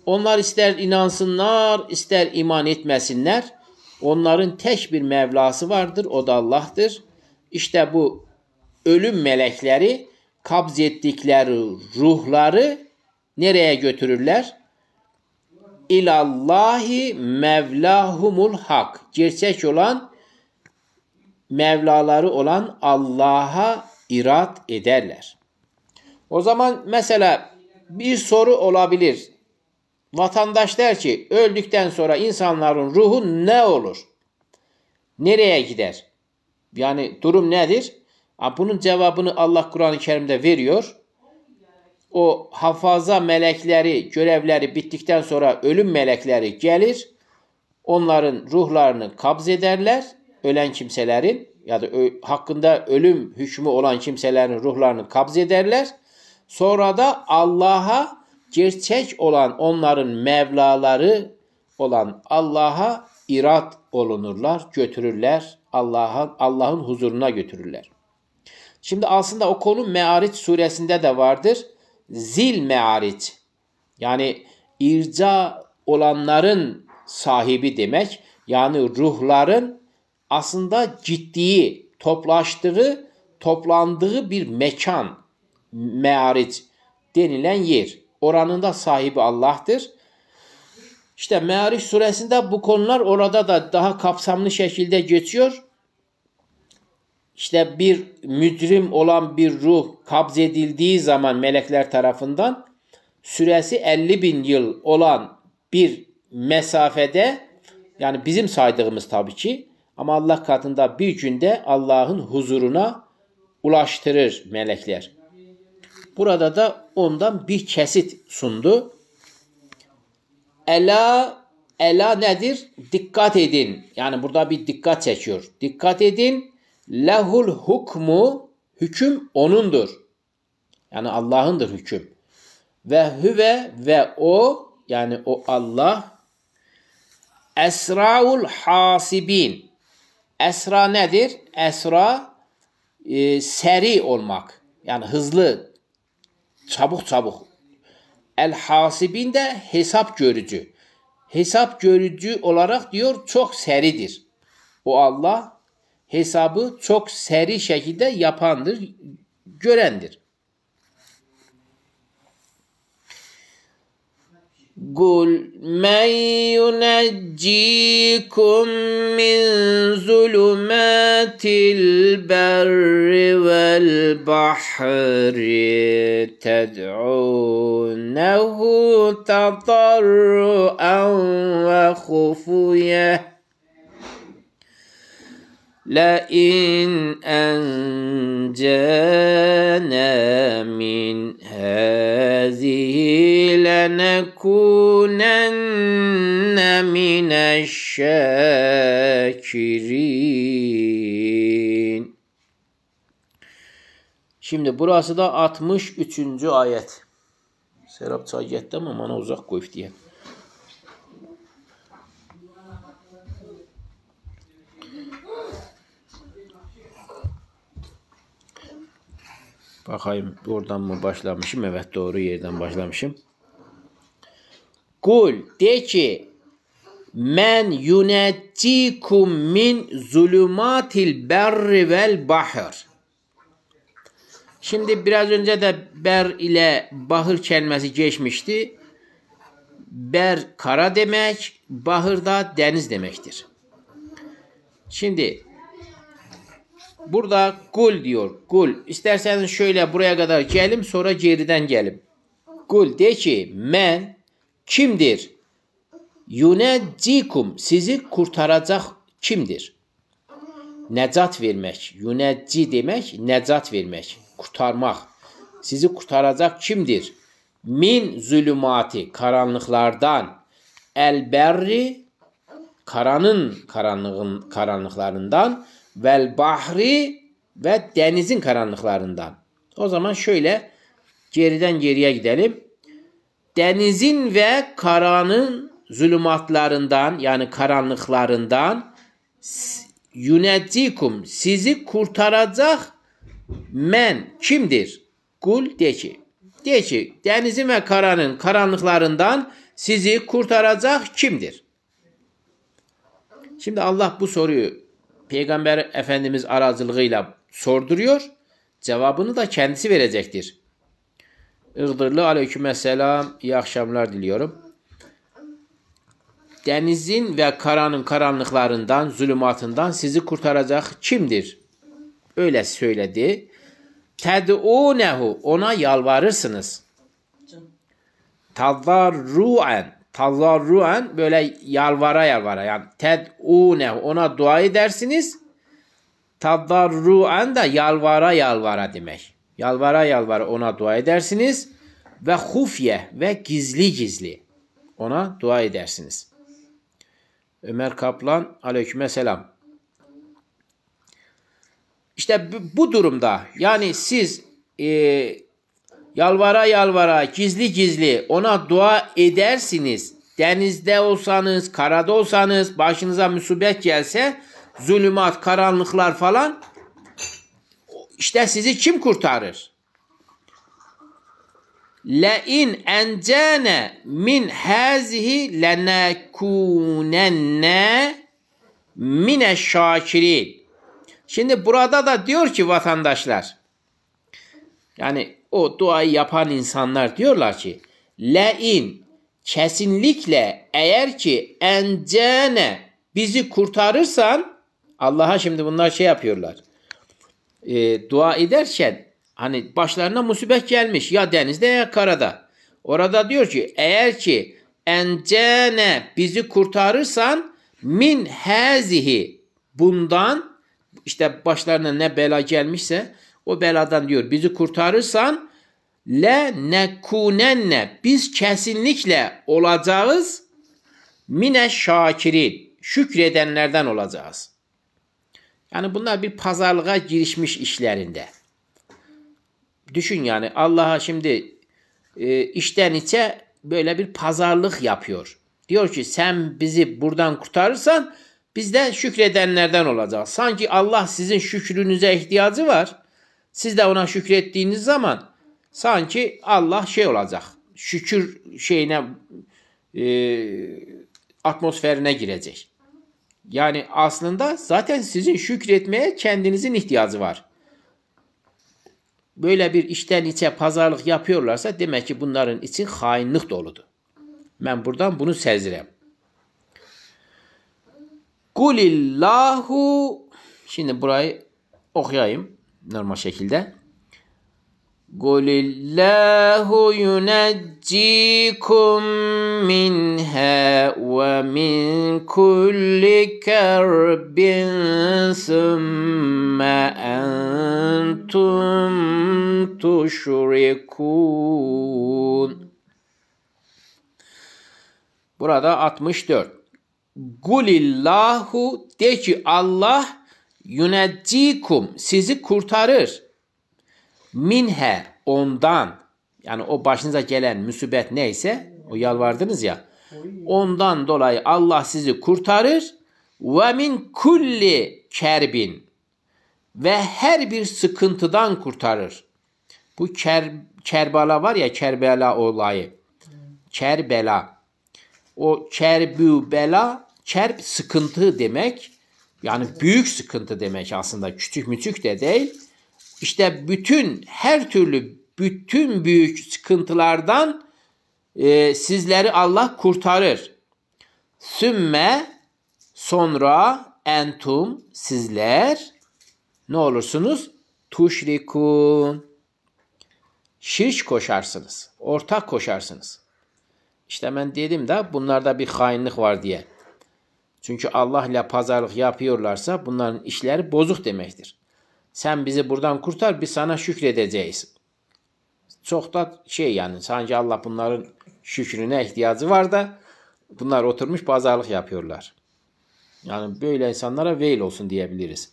Onlar ister inansınlar, ister iman etmesinler. Onların tek bir Mevlası vardır. O da Allah'tır. İşte bu ölüm melekleri kabz ettikleri ruhları nereye götürürler? İlallahi mevlahumul hak. Gerçek olan, Mevlaları olan Allah'a irad ederler. O zaman mesela bir soru olabilir. Vatandaş der ki öldükten sonra insanların ruhu ne olur? Nereye gider? Yani durum nedir? Bunun cevabını Allah Kur'an-ı Kerim'de veriyor. O hafaza melekleri, görevleri bittikten sonra ölüm melekleri gelir. Onların ruhlarını kabz ederler. Ölen kimselerin ya da hakkında ölüm hükmü olan kimselerin ruhlarını kabz ederler. Sonra da Allah'a, gerçek olan onların Mevlaları olan Allah'a irad olunurlar, götürürler. Allah'ın huzuruna götürürler. Şimdi aslında o konu Me'ariç suresinde de vardır. Zil Me'ariç, yani irca olanların sahibi demek. Yani ruhların aslında ciddi, toplandığı bir mekan, Me'ariç denilen yer. Oranın da sahibi Allah'tır. İşte Me'ariç suresinde bu konular orada da daha kapsamlı şekilde geçiyor. İşte bir mücrim olan bir ruh kabz edildiği zaman melekler tarafından süresi 50.000 yıl olan bir mesafede, yani bizim saydığımız tabii ki, ama Allah katında bir günde Allah'ın huzuruna ulaştırır melekler. Burada da ondan bir kesit sundu. Ela nedir? Dikkat edin. Yani burada bir dikkat çekiyor. Dikkat edin. Lehul hukmu, hüküm onundur. Yani Allah'ındır hüküm. Ve hüve, ve o, yani o Allah, esraul hasibin. Esra nedir? Esra seri olmak. Yani hızlı, çabuk. El hasibin de hesap görücü. Hesap görücü olarak diyor çok seridir. O Allah hesabı çok seri şekilde yapandır, görendir. Kul men yuneccikum min zulumatil berri vel bahri ted'unehu tadarruan ve khufiyeh لئن أنجانا من هَذِهِ لَنَكُونَنَّ مِنَ الشَّاكِرِينَ. Şimdi burası da 63. ayet. Serap çay getdi ama bana uzaq qoyub deyə. Bakayım oradan mı başlamışım? Evet, doğru yerden başlamışım. Kul, de ki, men yuneccikum min zulümatil berri vel bahr. Şimdi biraz önce de ber ile bahır kelimesi geçmişti. Ber kara demek, bahır da deniz demektir. Şimdi burada kul diyor. Kul. İsterseniz şöyle buraya kadar gelim, sonra geriden gelim. Kul, de ki, men kimdir? Yuneccikum, sizi kurtaracak kimdir? Necat vermek. Yunecci demek, necat vermek. Kurtarmak. Sizi kurtaracak kimdir? Min zulümati, karanlıklardan. El berri, karanlıklarından. Vel bahri, ve denizin karanlıklarından. O zaman şöyle geriden geriye gidelim. Denizin ve karanın zulümatlarından, yani karanlıklarından yuneccikum, sizi kurtaracak men kimdir? Kul, de ki. De ki, denizin ve karanın karanlıklarından sizi kurtaracak kimdir? Şimdi Allah bu soruyu Peygamber Efendimiz aracılığıyla sorduruyor. Cevabını da kendisi verecektir. Iğdırlı aleykümselam, iyi akşamlar diliyorum. Denizin ve karanın karanlıklarından, zulümatından sizi kurtaracak kimdir? Öyle söyledi. Ted'unehu, ona yalvarırsınız. Tazarru'en, böyle yalvara yani ted'unehu, ona dua edersiniz. Tazarru'en de yalvara demek. Yalvara ona dua edersiniz. Ve hufye, ve gizli ona dua edersiniz. Ömer Kaplan aleykümselam. İşte bu durumda, yani siz yalvara gizli ona dua edersiniz. Denizde olsanız, karada olsanız, başınıza musibet gelse, zulümat, karanlıklar falan, işte sizi kim kurtarır? لَاِنْ اَنْجَانَ مِنْ هَذِهِ لَنَكُونَنَّ مِنَ الشَّاكِرِينَ. Şimdi burada da diyor ki vatandaşlar, yani o duayı yapan insanlar diyorlar ki, لَاِنْ, kesinlikle eğer ki encene, bizi kurtarırsan, Allah'a şimdi bunlar şey yapıyorlar, dua ederken, hani başlarına musibet gelmiş, ya denizde ya karada. Orada diyor ki, eğer ki encene, bizi kurtarırsan, min hazihi, bundan, işte başlarına ne bela gelmişse, o beladan diyor, bizi kurtarırsan, le nekunenne, biz kesinlikle olacağız, mine şakirin, şükredenlerden olacağız. Yani bunlar bir pazarlığa girişmiş işlerinde. Düşün yani, Allah'a şimdi içten içe böyle bir pazarlık yapıyor. Diyor ki, sen bizi buradan kurtarırsan biz de şükredenlerden olacağız. Sanki Allah sizin şükrünüze ihtiyacı var. Siz de ona şükrettiğiniz zaman sanki Allah şey olacak. Şükür şeyine, atmosferine girecek. Yani aslında zaten sizin şükretmeye kendinizin ihtiyacı var. Böyle bir içten içe pazarlık yapıyorlarsa demek ki bunların için hainlik doludur. Ben buradan bunu sezdirem. Kulillahu, şimdi burayı okuyayım normal şekilde. Kulillahu yuneccikum minha ve min kulli kerbin sümme entum tuşrikun. Burada 64. Kulillahu, de ki Allah yuneccikum, sizi kurtarır. Minhe, ondan, yani o başınıza gelen musibet neyse, o yalvardınız ya, ondan dolayı Allah sizi kurtarır. Ve min kulli kerbin, ve her bir sıkıntıdan kurtarır. Bu Kerbela var ya, Kerbela olayı. Kerbela. O kerbü bela, kerb sıkıntı demek. Yani büyük sıkıntı demek aslında. Küçük müçük de değil. İşte bütün her türlü bütün büyük sıkıntılardan sizleri Allah kurtarır. Sümme, sonra entum, sizler ne olursunuz? Tuşrikun, şirk koşarsınız. Ortak koşarsınız. İşte ben dedim de bunlarda bir hainlik var diye. Çünkü Allah ile pazarlık yapıyorlarsa bunların işleri bozuk demektir. Sen bizi buradan kurtar, biz sana şükredeceğiz. Çok da yani sanki Allah bunların şükrüne ihtiyacı var da bunlar oturmuş pazarlık yapıyorlar. Yani böyle insanlara veil olsun diyebiliriz.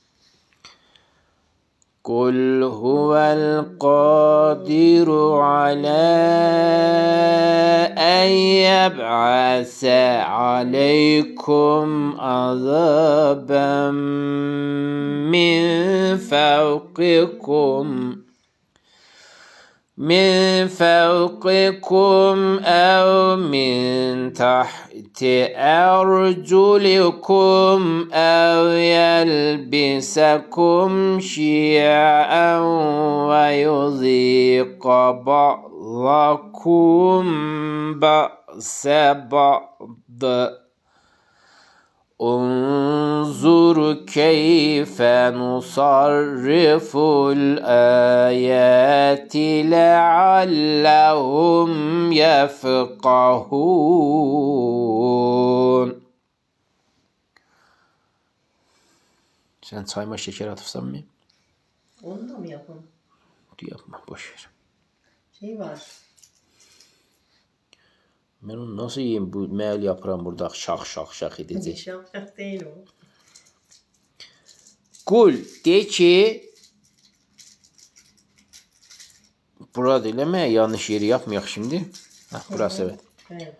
Kul huvel kadiru ala en yeb'ase aleykum azaben min fevkikum ev min tahti erculikum ev yelbisekum şi'en ve yuziqa ba'dakum ba'se ba'd. Unzur keyfe nusarriful ayati leallehum yefkahun. Sen çayma şeker atırsan mı? Onu da mı yapalım? Yapma, boşver. Şey var. Ben onu nasıl yiyeyim? Bu meyil yaprağım burada şak edecek. Şak değil o. Kul, de ki, burada değil mi? Yanlış yeri yapmayak şimdi. Burası evet.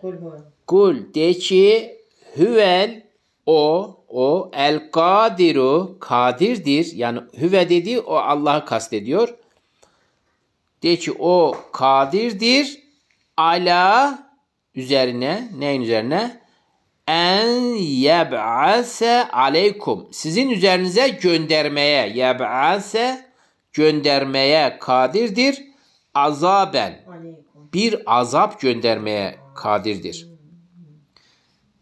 Kul, de ki, hüvel, o el kadiru, kadirdir. Yani hüve dediği o Allah'ı kastediyor. De ki o kadirdir. Ala, üzerine, neyin üzerine? En yeb'ase aleykum, sizin üzerinize göndermeye, yeb'ase göndermeye kadirdir. Azaben, bir azap göndermeye kadirdir.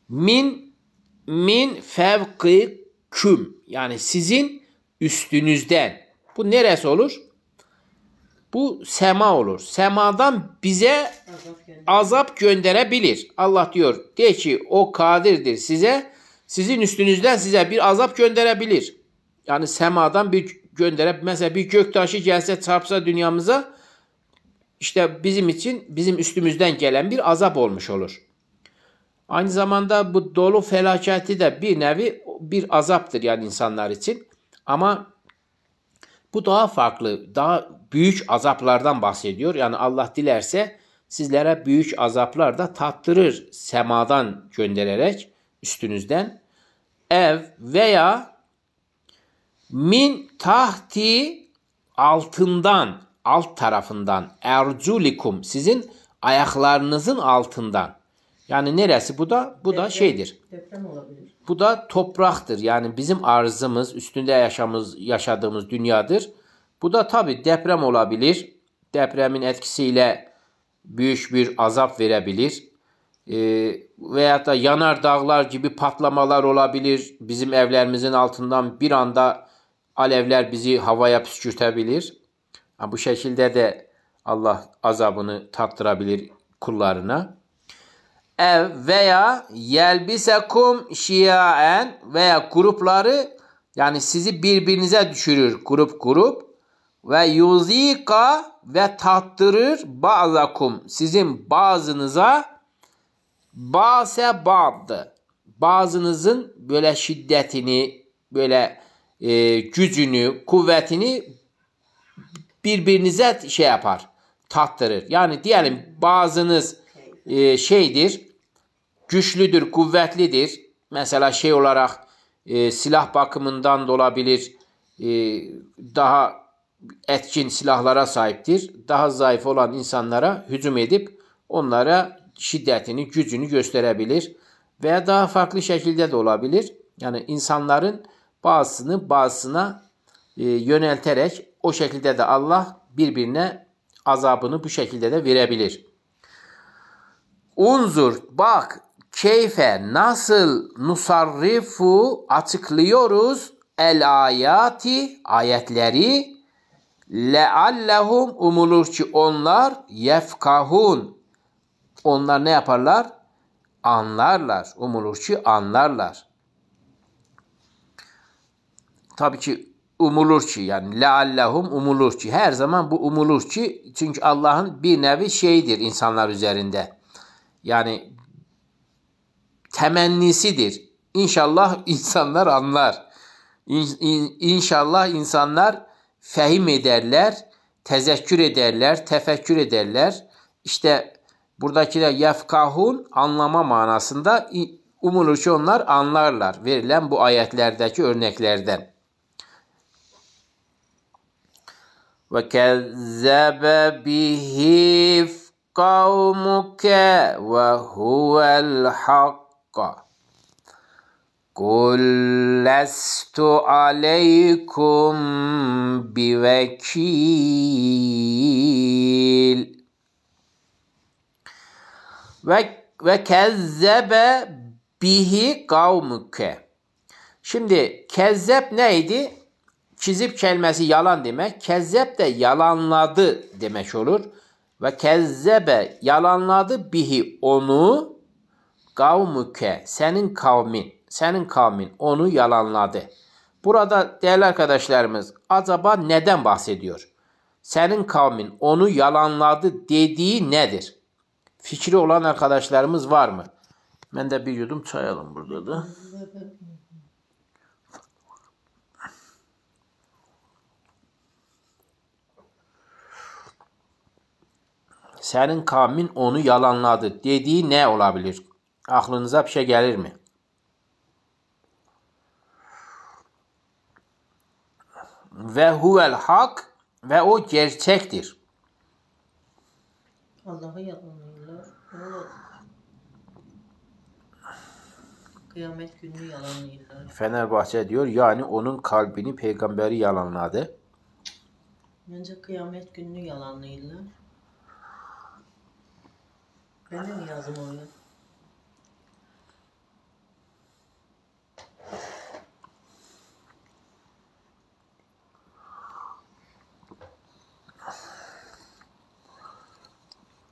Min fevkiküm, yani sizin üstünüzden. Bu neresi olur? Bu sema olur. Semadan bize azap gönderebilir. Allah diyor, de ki o kadirdir size, sizin üstünüzden size bir azap gönderebilir. Yani semadan bir mesela bir göktaşı gelse çarpsa dünyamıza, işte bizim için bizim üstümüzden gelen bir azap olmuş olur. Aynı zamanda bu dolu felaketi de bir nevi bir azaptır yani insanlar için. Ama bu daha farklı, daha büyük azaplardan bahsediyor. Yani Allah dilerse sizlere büyük azaplar da tattırır semadan göndererek üstünüzden. Ev veya min tahti, altından, alt tarafından, erculikum, sizin ayaklarınızın altından. Yani neresi bu da? Bu da şeydir. Deprem olabilir. Bu da topraktır. Yani bizim arzımız, üstünde yaşadığımız dünyadır. Bu da tabii deprem olabilir. Depremin etkisiyle büyük bir azap verebilir. Veyahut da yanar dağlar gibi patlamalar olabilir. Bizim evlerimizin altından bir anda alevler bizi havaya püskürtebilir. Bu şekilde de Allah azabını tattırabilir kullarına. Ev veya yelbisekum şiaen veya grupları yani sizi birbirinize düşürür grup ve yuzika ve tattırır ba'zakum sizin bazınıza ba'se ba'dı. Bazınızın böyle şiddetini, böyle gücünü, kuvvetini birbirinize şey yapar, tattırır. Yani diyelim bazınız şeydir, güçlüdür, kuvvetlidir. Mesela şey olarak silah bakımından da olabilir, daha etkin silahlara sahiptir. Daha zayıf olan insanlara hücum edip onlara şiddetini, gücünü gösterebilir. Veya daha farklı şekilde de olabilir. Yani insanların bazısını bazısına yönelterek o şekilde de Allah birbirine azabını bu şekilde de verebilir. Unzur bak keyfe nasıl nusarrifu açıklıyoruz el ayati ayetleri leallehum umulur ki onlar yefkahun onlar ne yaparlar? Anlarlar. Umulur ki anlarlar. Tabii ki umulur ki yani leallehum umulur ki her zaman bu umulur ki çünkü Allah'ın bir nevi şeyidir insanlar üzerinde. Yani temennisidir. İnşallah insanlar anlar. İnşallah insanlar fehim ederler, tezekkür ederler, tefekkür ederler. İşte buradakiler yefkahun anlama manasında umulur ki onlar anlarlar. Verilen bu ayetlerdeki örneklerden. Ve kezzebe bihi kavmuke ve huvel hakka. Kul lestu aleykum bivekil. Ve kezzebe bihi kavmuke. Şimdi kezzep neydi? Kizip kelimesi yalan demek. Kezzep de yalanladı demek olur. Ve kezzebe yalanladı bihi onu kavmuke senin kavmin onu yalanladı. Burada değerli arkadaşlarımız acaba neden bahsediyor? Senin kavmin onu yalanladı dediği nedir? Fikri olan arkadaşlarımız var mı? Ben de bir yudum çay alayım burada da. Senin kavmin onu yalanladı dediği ne olabilir? Aklınıza bir şey gelir mi? Ve huvel hak ve o gerçektir. Allah'ı yalanlıyorlar. Kıyamet gününü yalanlıyorlar. Fenerbahçe diyor yani onun kalbini peygamberi yalanladı. Bence kıyamet gününü yalanlıyorlar. Ben de mi yazım oraya?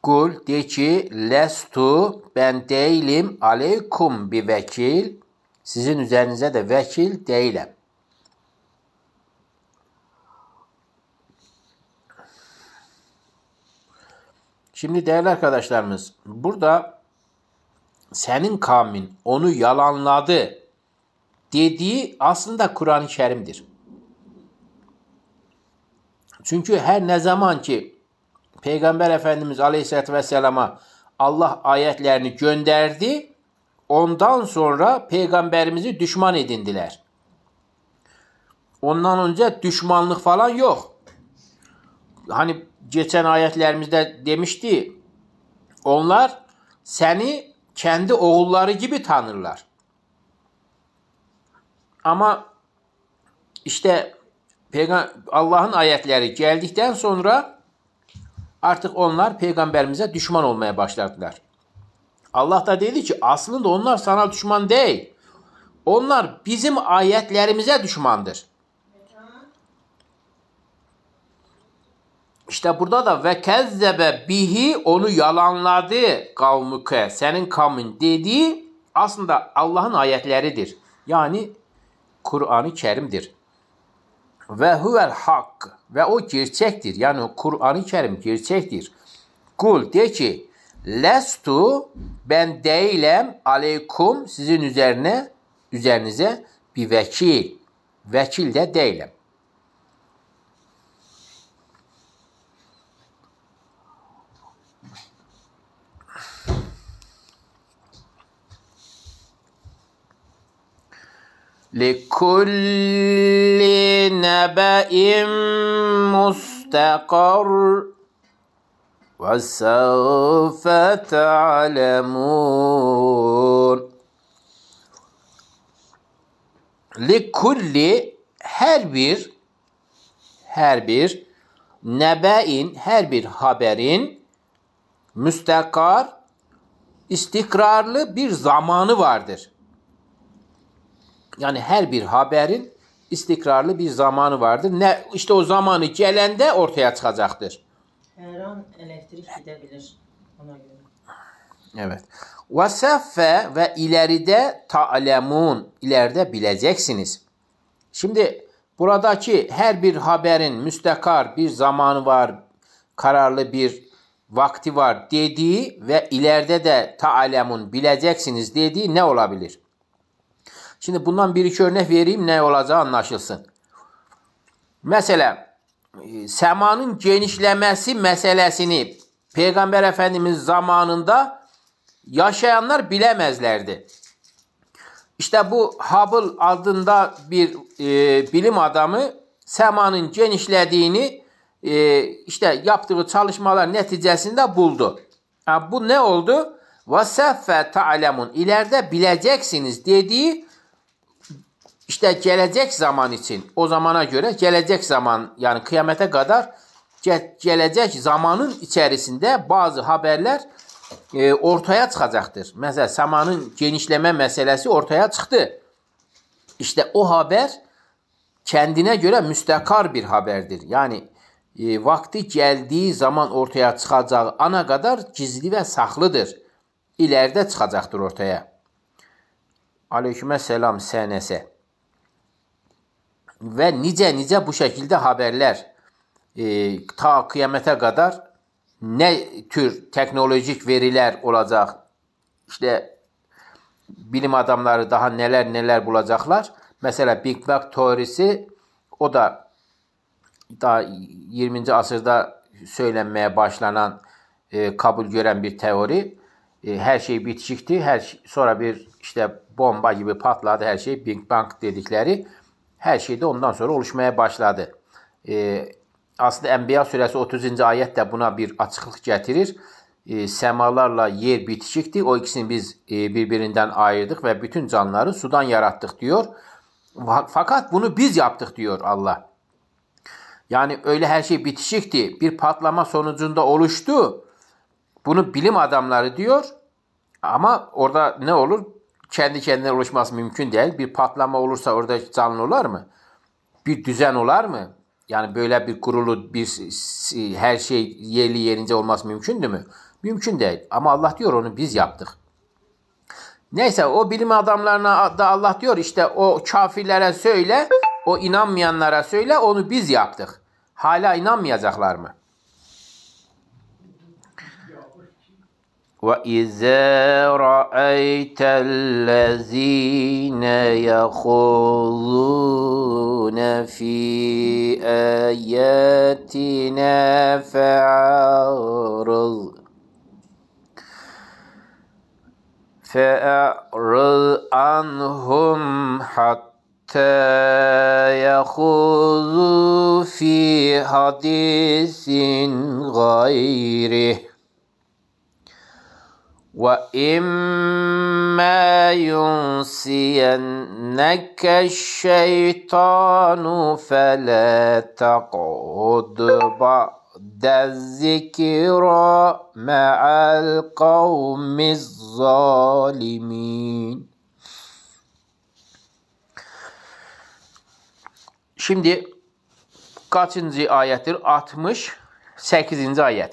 Kul de ki lestu ben değilim aleykum bir vekil. Sizin üzerinize de vekil değilim. Şimdi değerli arkadaşlarımız burada senin kavmin onu yalanladı dediği aslında Kur'an-ı Kerim'dir. Çünkü her ne zaman ki Peygamber Efendimiz Aleyhisselatü Vesselam'a Allah ayetlerini gönderdi, ondan sonra Peygamberimizi düşman edindiler. Ondan önce düşmanlık falan yok. Hani geçen ayetlerimizde demişti, onlar seni kendi oğulları gibi tanırlar. Ama işte Allah'ın ayetleri geldikten sonra artık onlar peygamberimize düşman olmaya başladılar. Allah da dedi ki aslında onlar sana düşman değil. Onlar bizim ayetlerimize düşmandır. İşte burada da ve kezzebe bihi onu yalanladı kavmuke senin kavmin dediği aslında Allah'ın ayetleridir. Yani Kur'an-ı Kerim'dir. Ve huvel hak ve o gerçektir. Yani Kur'an-ı Kerim gerçektir. Kul de ki lestu ben değilim aleykum sizin üzerinize bir vekil. Vekil de değilim. لِكُلِّ نَبَإٍ مُسْتَقَرٌّ وَسَوْفَ تَعْلَمُونَ Likulli her bir nebe'in her bir haberin müstakar istikrarlı bir zamanı vardır. Yani her bir haberin istikrarlı bir zamanı vardır. Ne işte o zamanı gelende ortaya çıkacaktır. Her an elektrik gidebilir ona göre. Evet. Veseffe ve ileride ta'lemun ileride bileceksiniz. Şimdi buradaki her bir haberin müstakar bir zamanı var, kararlı bir vakti var dediği ve ileride de ta'lemun bileceksiniz dediği ne olabilir? Şimdi bundan bir iki örnek vereyim ne olacağı anlaşılsın. Mesela semanın genişlemesi meselesini Peygamber Efendimiz zamanında yaşayanlar bilemezlerdi. İşte bu Hubble adında bir bilim adamı semanın genişlediğini işte yaptığı çalışmalar neticesinde buldu. Yani bu ne oldu? وَسَفَّ تَعْلَمُونَ ileride bileceksiniz dediği işte gelecek zaman için o zamana göre gelecek zaman yani kıyamete kadar gelecek zamanın içerisinde bazı haberler ortaya çıkacaktır. Mesela semanın genişleme meselesi ortaya çıktı. İşte o haber kendine göre müstakar bir haberdir. Yani vakti geldiği zaman ortaya çıkacağı ana kadar gizli ve saklıdır. İleride çıkacaktır ortaya. Aleykümselam senese. Ve nice bu şekilde haberler ta kıyamete kadar ne tür teknolojik veriler olacak, işte bilim adamları daha neler bulacaklar. Mesela Big Bang teorisi o da daha 20. asırda söylenmeye başlanan, kabul gören bir teori. Her şey bitişikti. Sonra bir işte bomba gibi patladı her şey. Big Bang dedikleri. Her şey de ondan sonra oluşmaya başladı. Aslında Enbiya suresi 30. ayet de buna bir açıklık getirir. Semalarla yer bitişikti. O ikisini biz birbirinden ayırdık ve bütün canlıları sudan yarattık diyor. Fakat bunu biz yaptık diyor Allah. Yani öyle her şey bitişikti. Bir patlama sonucunda oluştu. Bunu bilim adamları diyor. Ama orada ne olur? Kendi kendine oluşması mümkün değil. Bir patlama olursa orada canlı olar mı? Bir düzen olar mı? Yani böyle bir kurulu her şey yerli yerince olması mümkündü mü? Mümkün değil. Ama Allah diyor onu biz yaptık. Neyse o bilim adamlarına da Allah diyor işte o kafirlere söyle, o inanmayanlara söyle onu biz yaptık. Hala inanmayacaklar mı? وَإِذَا رَأَيْتَ الَّذ۪ينَ يَخُوضُونَ ف۪ي آيَاتِنَا فَأَعْرِضْ عَنْهُمْ حَتَّى يَخُوضُوا ف۪ي حَد۪يثٍ غَيْرِهِ وَإِمَّا يُنْسِيَنَّكَ الشَّيْطَانُ فَلَا تَقْعُدْ بَعْدَ الذِّكْرَى مَعَ الْقَوْمِ الظَّالِمِينَ. Şimdi kaçıncı ayettir? 60. 8-ci ayət.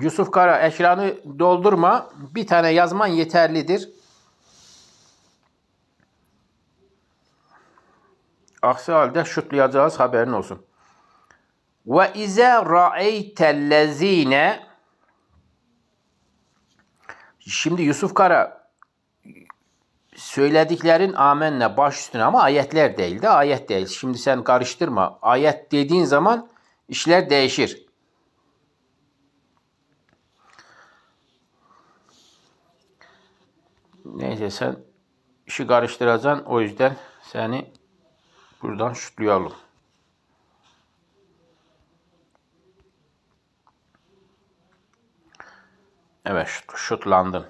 Yusuf Qara, ekranı doldurma. Bir tane yazman yeterlidir. Aksi halde şutlayacağız, haberin olsun. Ve izâ ra'eytellezîne. Şimdi Yusuf Kara, söylediklerin amenle baş üstüne ama ayetler değil de ayet değil. Şimdi sen karıştırma. Ayet dediğin zaman işler değişir. Neyse sen işi karıştıracaksın. O yüzden seni buradan şutlayalım. Evet, şutlandın.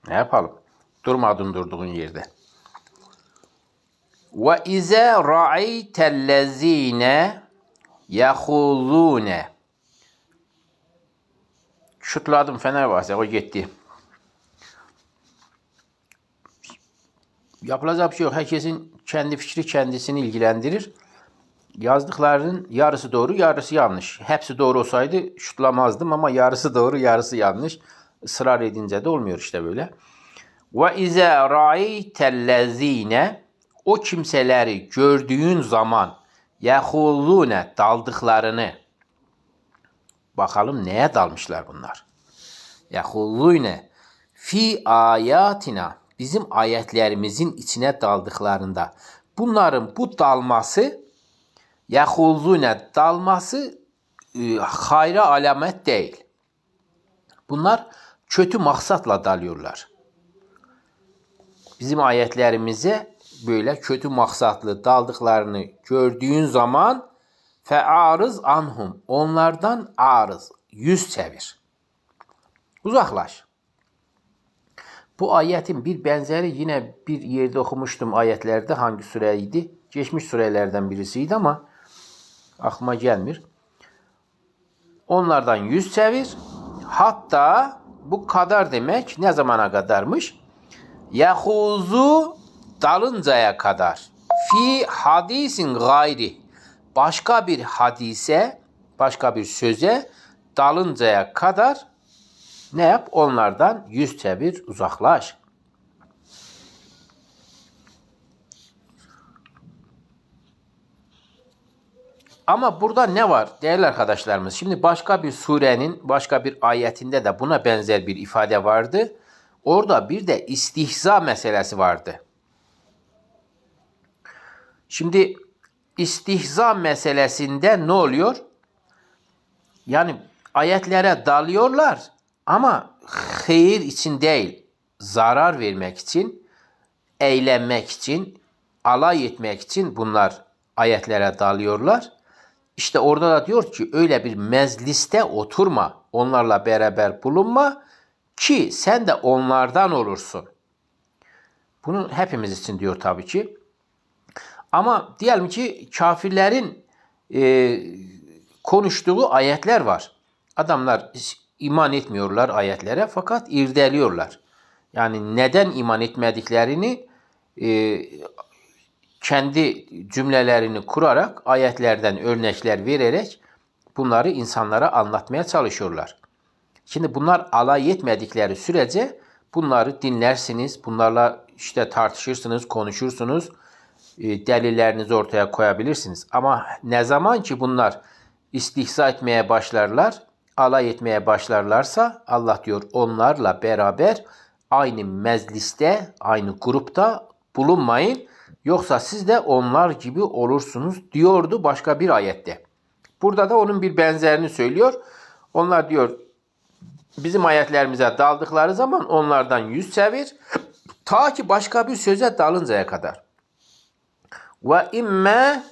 Ne yapalım? Durmadın durduğun yerde. Ve izâ ra'eytellezîne yehûzûne. Şutladım Fenerbahçe, o gitti. Yapılacak bir şey yok. Herkesin kendi fikri kendisini ilgilendirir. Yazdıklarının yarısı doğru, yarısı yanlış. Hepsi doğru olsaydı şutlamazdım ama yarısı doğru, yarısı yanlış. Israr edince de olmuyor işte böyle. Ve izâ ra'eytellezîne, o kimseleri gördüğün zaman yehûzûne, daldıklarını. Bakalım neye dalmışlar bunlar? Yehûzûne fi ayatina, bizim ayetlerimizin içine daldıklarında. Bunların bu dalması, yehûzûne dalması hayra alamet değil. Bunlar kötü maksatla dalıyorlar. Bizim ayetlerimize böyle kötü maksatlı daldıklarını gördüğün zaman fe'arız anhum, onlardan arız, yüz çevir. Uzaklaş. Bu ayetin bir benzeri yine bir yerde okumuştum ayetlerde. Hangi sureydi? Geçmiş surelerden birisiydi ama aklıma gelmiyor. Onlardan yüz çevir. Hatta bu kadar demek ne zamana kadarmış? Yahuzu, dalıncaya kadar. Fi hadisin gayri, başka bir hadise, başka bir söze dalıncaya kadar ne yap? Onlardan yüz çevir, uzaklaş. Ama burada ne var değerli arkadaşlarımız? Şimdi başka bir surenin başka bir ayetinde de buna benzer bir ifade vardı. Orada bir de istihza meselesi vardı. Şimdi istihza meselesinde ne oluyor? Yani ayetlere dalıyorlar ama hayır için değil, zarar vermek için, eğlenmek için, alay etmek için bunlar ayetlere dalıyorlar. İşte orada da diyor ki öyle bir mecliste oturma, onlarla beraber bulunma ki sen de onlardan olursun. Bunu hepimiz için diyor tabii ki. Ama diyelim ki kafirlerin konuştuğu ayetler var. Adamlar iman etmiyorlar ayetlere fakat irdeliyorlar. Yani neden iman etmediklerini kendi cümlelerini kurarak, ayetlerden örnekler vererek bunları insanlara anlatmaya çalışıyorlar. Şimdi bunlar alay etmedikleri sürece bunları dinlersiniz, bunlarla işte tartışırsınız, konuşursunuz, delillerinizi ortaya koyabilirsiniz. Ama ne zaman ki bunlar istihza etmeye başlarlar, alay etmeye başlarlarsa Allah diyor onlarla beraber aynı mecliste, aynı grupta bulunmayın. Yoksa siz de onlar gibi olursunuz diyordu başka bir ayette. Burada da onun bir benzerini söylüyor. Onlar diyor bizim ayetlerimize daldıkları zaman onlardan yüz çevir ta ki başka bir söze dalıncaya kadar. Ve imme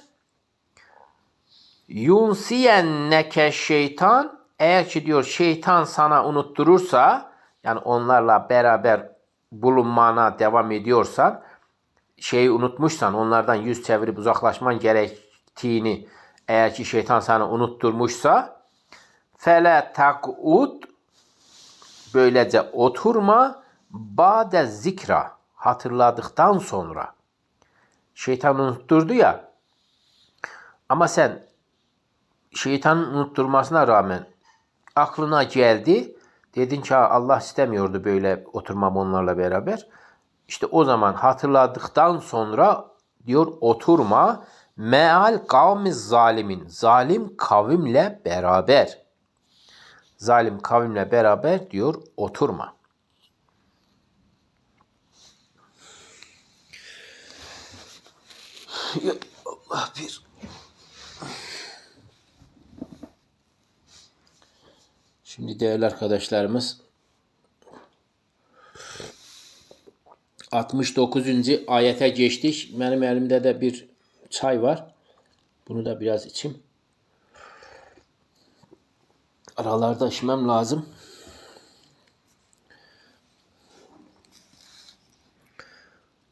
yunsiyenneke şeytan, eğer ki diyor şeytan sana unutturursa, yani onlarla beraber bulunmana devam ediyorsan, şeyi unutmuşsan, onlardan yüz çevirip uzaklaşman gerektiğini eğer ki şeytan sana unutturmuşsa fele tak'ud, böylece oturma, ba'de zikra, hatırladıktan sonra. Şeytan unutturdu ya, Ama sen şeytanın unutturmasına rağmen aklına geldi. Dedin ki Allah istemiyordu böyle oturmam onlarla beraber. İşte o zaman hatırladıktan sonra diyor oturma meal kavmi zalimin. Zalim kavimle beraber. Zalim kavimle beraber diyor oturma. Ya Allah bir. Şimdi değerli arkadaşlarımız 69. ayete geçtik. Benim elimde de bir çay var. Bunu da biraz içeyim. Aralarda içmem lazım.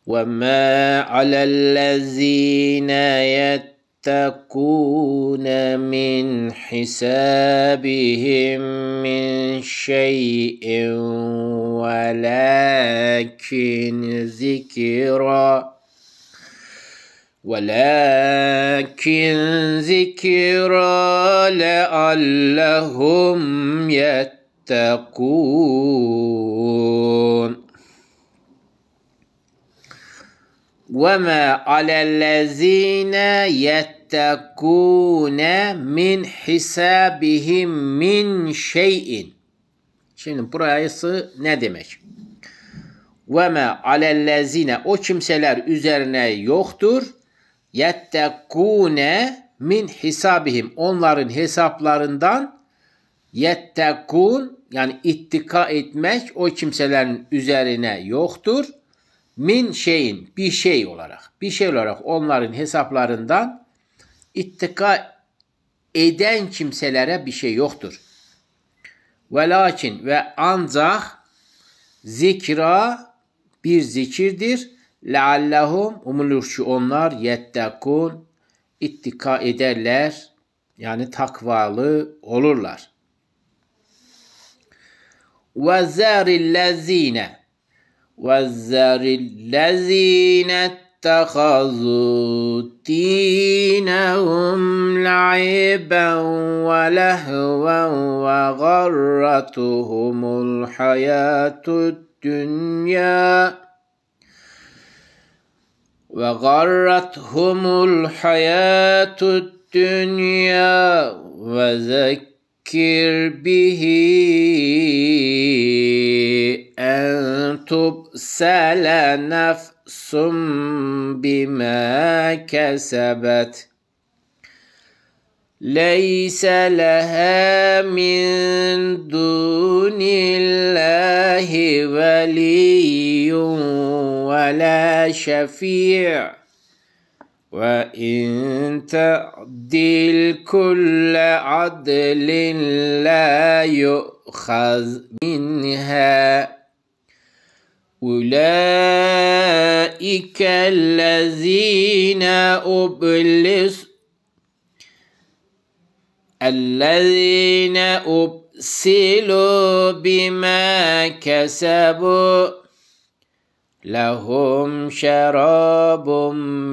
وَمَا عَلَى الَّذ۪ينَ يَتَّقُونَ مِنْ حِسَابِهِمْ مِنْ شَيْءٍ وَلَكِنْ ذِكْرَى لَعَلَّهُمْ يَتَّقُونَ وَمَا عَلَى الَّذ۪ينَ يَتَّقُونَ مِنْ حِسَابِهِمْ مِنْ شَيْءٍ. Şimdi burası ne demek? وَمَا عَلَى الَّذ۪ينَ o kimseler üzerine yoktur. يَتَّقُونَ min hisabihim onların hesaplarından yettekun yani ittika etmek o kimselerin üzerine yoktur. Min şeyin bir şey olarak onların hesaplarından ittika eden kimselere bir şey yoktur. Velakin ve ancak zikra bir zikirdir. Leallehum umulur ki onlar yettekun ittika ederler yani takvalı olurlar. Ve zârillezîne وَالذَّرِ الَّذ۪ينَ اتَّخَذُوا دِينَهُمْ لَعِبًا وَلَهْوًا وَغَرَّتْهُمُ الْحَيَاةُ الدُّنْيَا وَذَكِّرْ بِهِ أن تبسل نفس بما كسبت ليس لها من دون الله ولي ولا شفيع وإن تعدل كل عدل لا يؤخذ منها أولئك الذين أبسلوا بما كسبوا لهم شراب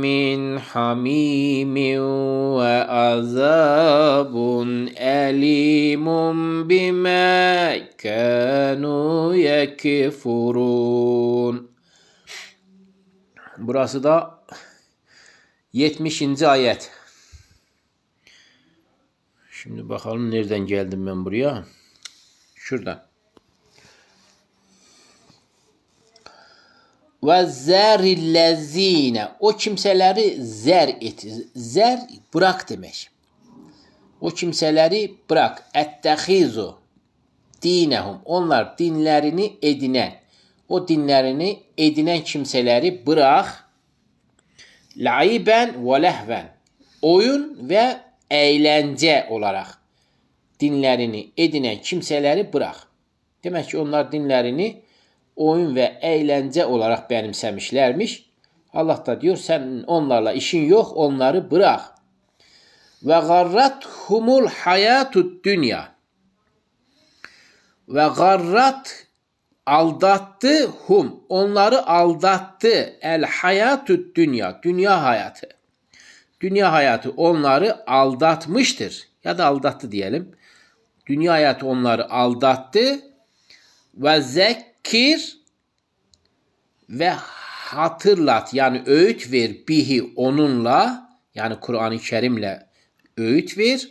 من حميم وعذاب أليم بما كانوا يكفرون. Burası da 70. ayet. Şimdi bakalım nereden geldim ben buraya. Şuradan. Ve zerillezine o kimseleri zer et. Zer bırak demek. O kimseleri bırak. Ettehizu dinehum. Onlar dinlerini edinen. O dinlerini edinen kimseleri bırak. Laiben ve lehven. Oyun ve eğlence olarak dinlerini edinen kimseleri bırak. Demek ki onlar dinlerini oyun ve eğlence olarak benimsemişlermiş. Allah da diyor sen onlarla işin yok onları bırak. Ve garrat humul hayatud dünya. Ve garrat aldattı onları aldattı el hayatud dünya hayatı. dünya hayatı onları aldatmıştır. Ya da aldattı diyelim. Dünya hayatı onları aldattı. Ve zekkir ve hatırlat, yani öğüt ver bihi onunla, yani Kur'an-ı Kerim'le öğüt ver.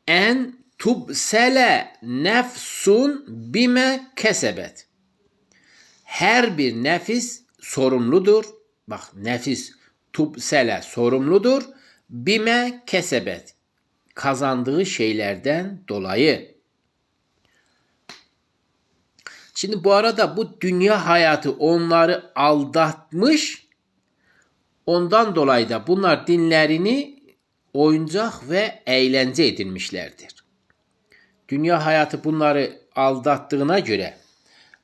En tubsele nefsun bime kesebet. Her bir nefis sorumludur. Bak, nefis tubsele sorumludur. Bime kesebet. Kazandığı şeylerden dolayı. Şimdi bu arada bu dünya hayatı onları aldatmış. Ondan dolayı da bunlar dinlerini oyuncak ve eğlence edinmişlerdir. Dünya hayatı bunları aldattığına göre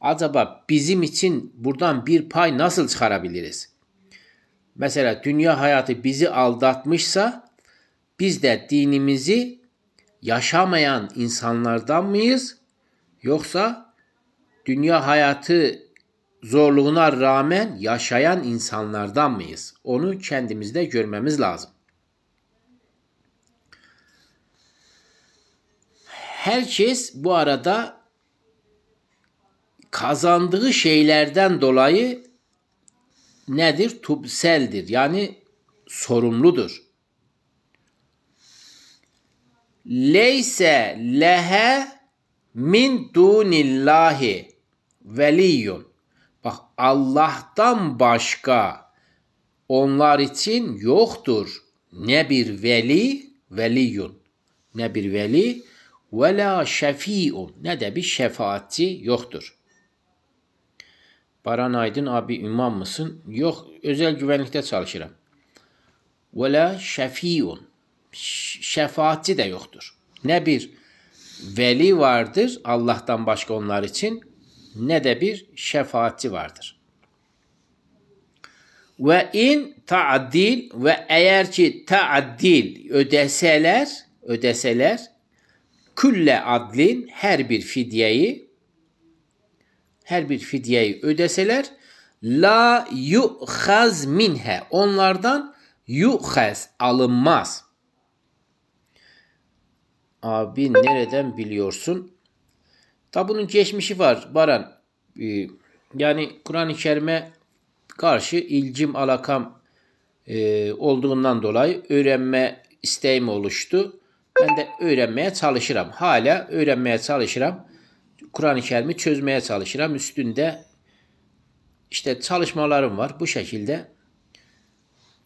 acaba bizim için buradan bir pay nasıl çıkarabiliriz? Mesela dünya hayatı bizi aldatmışsa biz de dinimizi yaşamayan insanlardan mıyız? Yoksa dünya hayatı zorluğuna rağmen yaşayan insanlardan mıyız? Onu kendimizde görmemiz lazım. Herkes bu arada kazandığı şeylerden dolayı nedir? Tubseldir. Yani sorumludur. Leyse lehe min dunillahi veliyyun. Bak, Allah'tan başka onlar için yoktur ne bir veli, veliyyun, ne bir veli, ve la şefi'un, ne de bir şefaatçi yoktur. Baran Aydın abi, imam mısın? Yok, özel güvenlikte çalışırım. Ve la şefi'un, şefaatçi de yoktur. Ne bir veli vardır Allah'tan başka onlar için, ne de bir şefaatçi vardır. Ve in ta'dil, ve eğer ki ta'dil ödeseler külle adlin, her bir fidyeyi ödeseler, la yu'khaz minhe, onlardan yu'khaz, alınmaz. Abi nereden biliyorsun? Tabi bunun geçmişi var Baran. Yani Kur'an-ı Kerim'e karşı ilgim, alakam olduğundan dolayı öğrenme isteğim oluştu. Ben de öğrenmeye çalışırım. Hala öğrenmeye çalışırım. Kur'an-ı Kerim'i çözmeye çalışırım. Üstünde işte çalışmalarım var bu şekilde.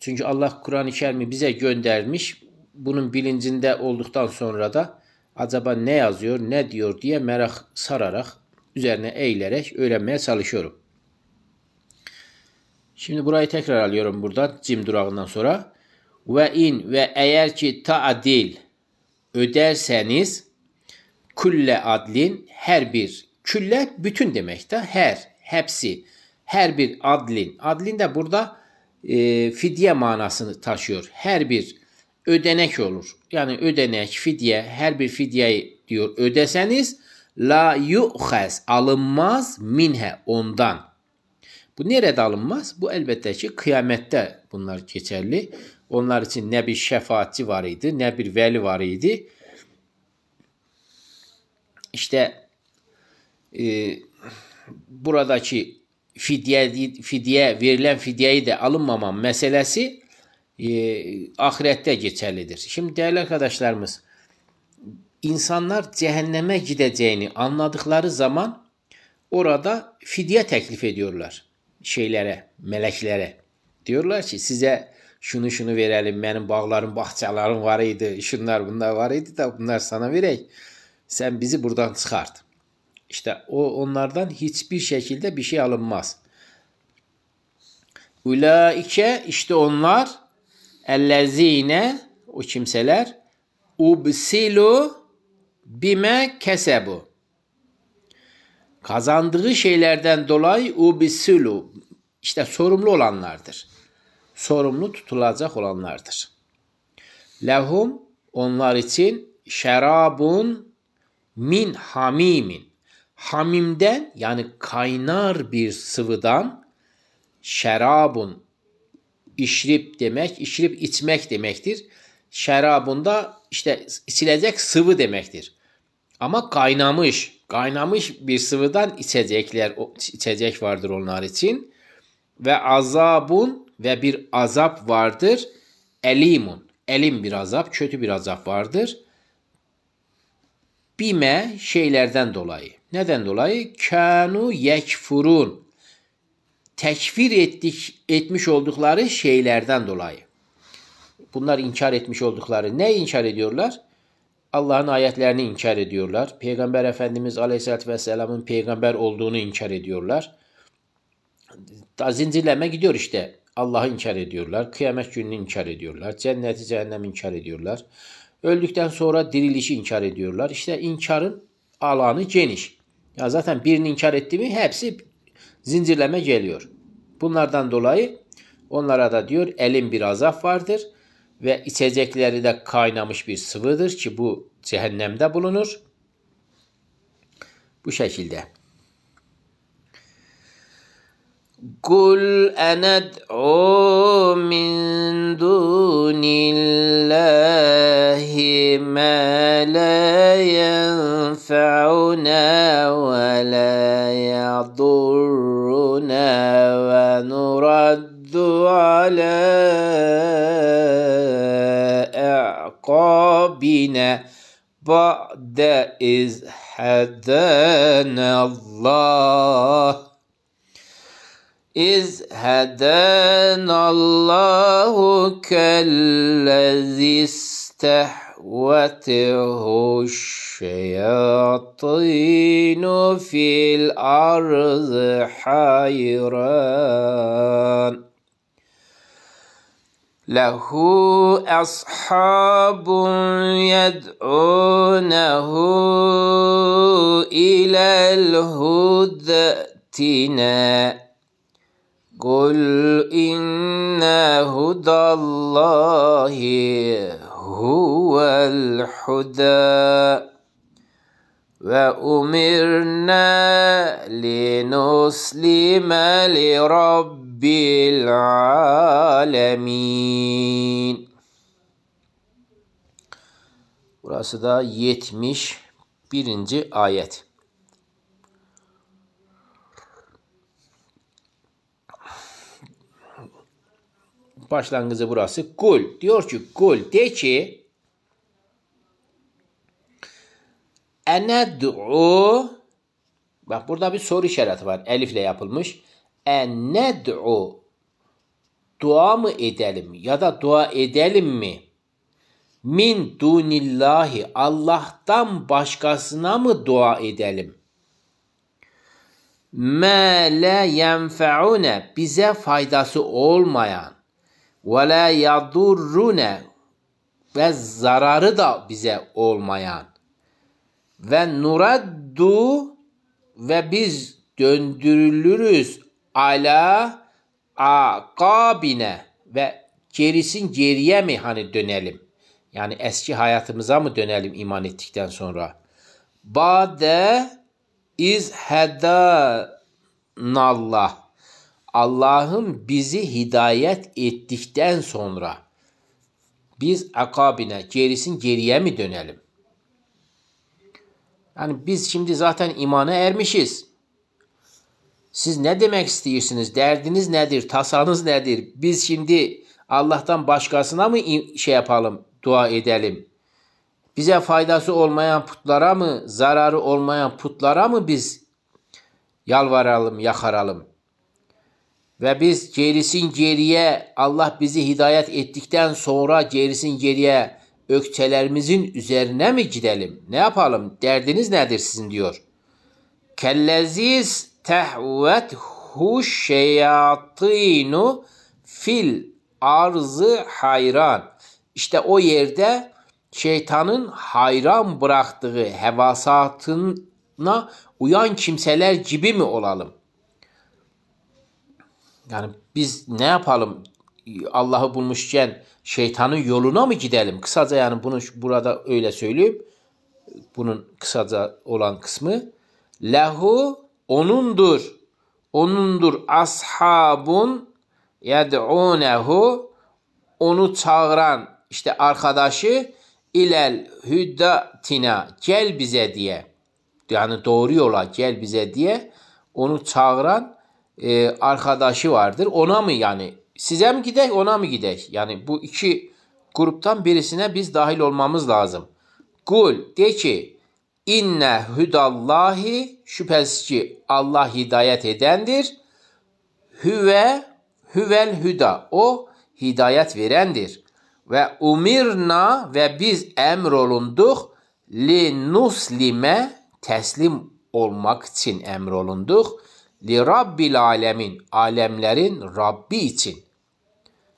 Çünkü Allah Kur'an-ı Kerim'i bize göndermiş. Bunun bilincinde olduktan sonra da acaba ne yazıyor, ne diyor diye merak sararak, üzerine eğilerek öğrenmeye çalışıyorum. Şimdi burayı tekrar alıyorum buradan, cim durağından sonra. Ve in, ve eğer ki ta'dil öderseniz, külle adlin, her bir, külle bütün demek de, hepsi, her bir adlin. Adlin de burada fidye manasını taşıyor. Her bir ödenek olur. Yani ödenek, fidye, her bir fidyeyi diyor ödeseniz, la yu'khaz, alınmaz, minhe, ondan. Bu nerede alınmaz? Bu elbette ki kıyamette bunlar geçerli. Onlar için ne bir şefaatçi var idi, ne bir veli var idi. İşte buradaki verilen fidyeyi de alınmama meselesi ahirette geçerlidir. Şimdi değerli arkadaşlarımız, insanlar cehenneme gideceğini anladıkları zaman orada fidye teklif ediyorlar meleklere. Diyorlar ki size şunu verelim, benim bağlarım, bahçelerim var idi, şunlar bunlar var idi da bunlar sana verek. Sen bizi buradan çıkart. İşte onlardan hiçbir şekilde bir şey alınmaz. Ulaike, işte onlar, ellezine, o kimseler, ubsilu bime kesebu, kazandığı şeylerden dolayı ubsilu, işte sorumlu olanlardır. Sorumlu tutulacak olanlardır. Lehum, onlar için, şerabun min hamimin, hamimden, yani kaynar bir sıvıdan, şerabun İşrib demek, işrib içmek demektir. Şərabında işte içilecek sıvı demektir. Ama kaynamış bir sıvıdan içecek vardır onlar için. Ve azabun ve bir azap vardır. Elimun, elim bir azap, kötü bir azap vardır. Bime şeylerden dolayı. Neden dolayı? Kanu yekfurun. Tekfir etmiş oldukları şeylerden dolayı. Bunlar inkar etmiş oldukları ne inkar ediyorlar? Allah'ın ayetlerini inkar ediyorlar. Peygamber Efendimiz Aleyhisselatü Vesselam'ın peygamber olduğunu inkar ediyorlar. Da zincirleme gidiyor işte. Allah'ı inkar ediyorlar. Kıyamet gününü inkar ediyorlar. Cenneti cehennemi inkar ediyorlar. Öldükten sonra dirilişi inkar ediyorlar. İşte inkarın alanı geniş. Ya zaten birini inkar etti mi hepsi zincirleme geliyor. Bunlardan dolayı onlara da diyor elin bir azap vardır ve içecekleri de kaynamış bir sıvıdır ki bu cehennemde bulunur. Bu şekilde. Kul ened'u min dunillahi ma la yenfa'una ve la yadurruna ve nuraddu ala a'qabina ba'de iz hadanallah إذ هدانا الله كالذي استهوته الشياطين في الأرض حيران له أصحاب يدعونه إلى الهدى ائتنا قل إن هدى الله هو الهدى وأمرنا لنسلم لرب العالمين. Burası da 71. ayet. Başlangıcı burası. Kul. Diyor ki kul de ki ened'u, bak burada bir soru işareti var. Elifle yapılmış. Ened'u, dua mı edelim ya da dua edelim mi? Min dunillahi, Allah'tan başkasına mı dua edelim? Ma la yenfa'une, bize faydası olmayan, ve la yadurrune, ve zararı da bize olmayan, ve nuraddu, ve biz döndürülürüz ala akabine, ve geriye mi hani dönelim? Yani eski hayatımıza mı dönelim iman ettikten sonra? Ba'de iz hedanallah, Allah'ın bizi hidayet ettikten sonra biz akabine, geriye mi dönelim? Yani biz şimdi zaten imana ermişiz. Siz ne demek istiyorsunuz? Derdiniz nedir? Tasanız nedir? Biz şimdi Allah'tan başkasına mı yapalım, dua edelim? Bize faydası olmayan putlara mı, zararı olmayan putlara mı biz yalvaralım, yakaralım? Ve biz geriye, Allah bizi hidayet ettikten sonra geriye ökçelerimizin üzerine mi gidelim? Ne yapalım? Derdiniz nedir sizin diyor. Kelleziz tehvethu şeyatinu fil arzı hayran. İşte o yerde şeytanın hayran bıraktığı hevasatına uyan kimseler gibi mi olalım? Yani biz ne yapalım? Allah'ı bulmuşken şeytanın yoluna mı gidelim? Kısaca yani bunu burada öyle söyleyeyim. Bunun kısaca olan kısmı. Lehu, onundur ashabun, yed'unehu, onu çağıran işte arkadaşı, ilel hüddatina, gel bize diye. Yani doğru yola gel bize diye onu çağıran arkadaşı vardır. Ona mı yani? Size mi gidek, ona mı gidek? Yani bu iki gruptan birisine biz dahil olmamız lazım. Kul, de ki, inne hudallahi, şüphesiz ki Allah hidayet edendir. Hüvel hüda, o hidayet verendir. Ve umirna, ve biz emrolunduk, li nuslime, teslim olmak için emrolunduk. Li rabbil alemin, alemlerin Rabbi için.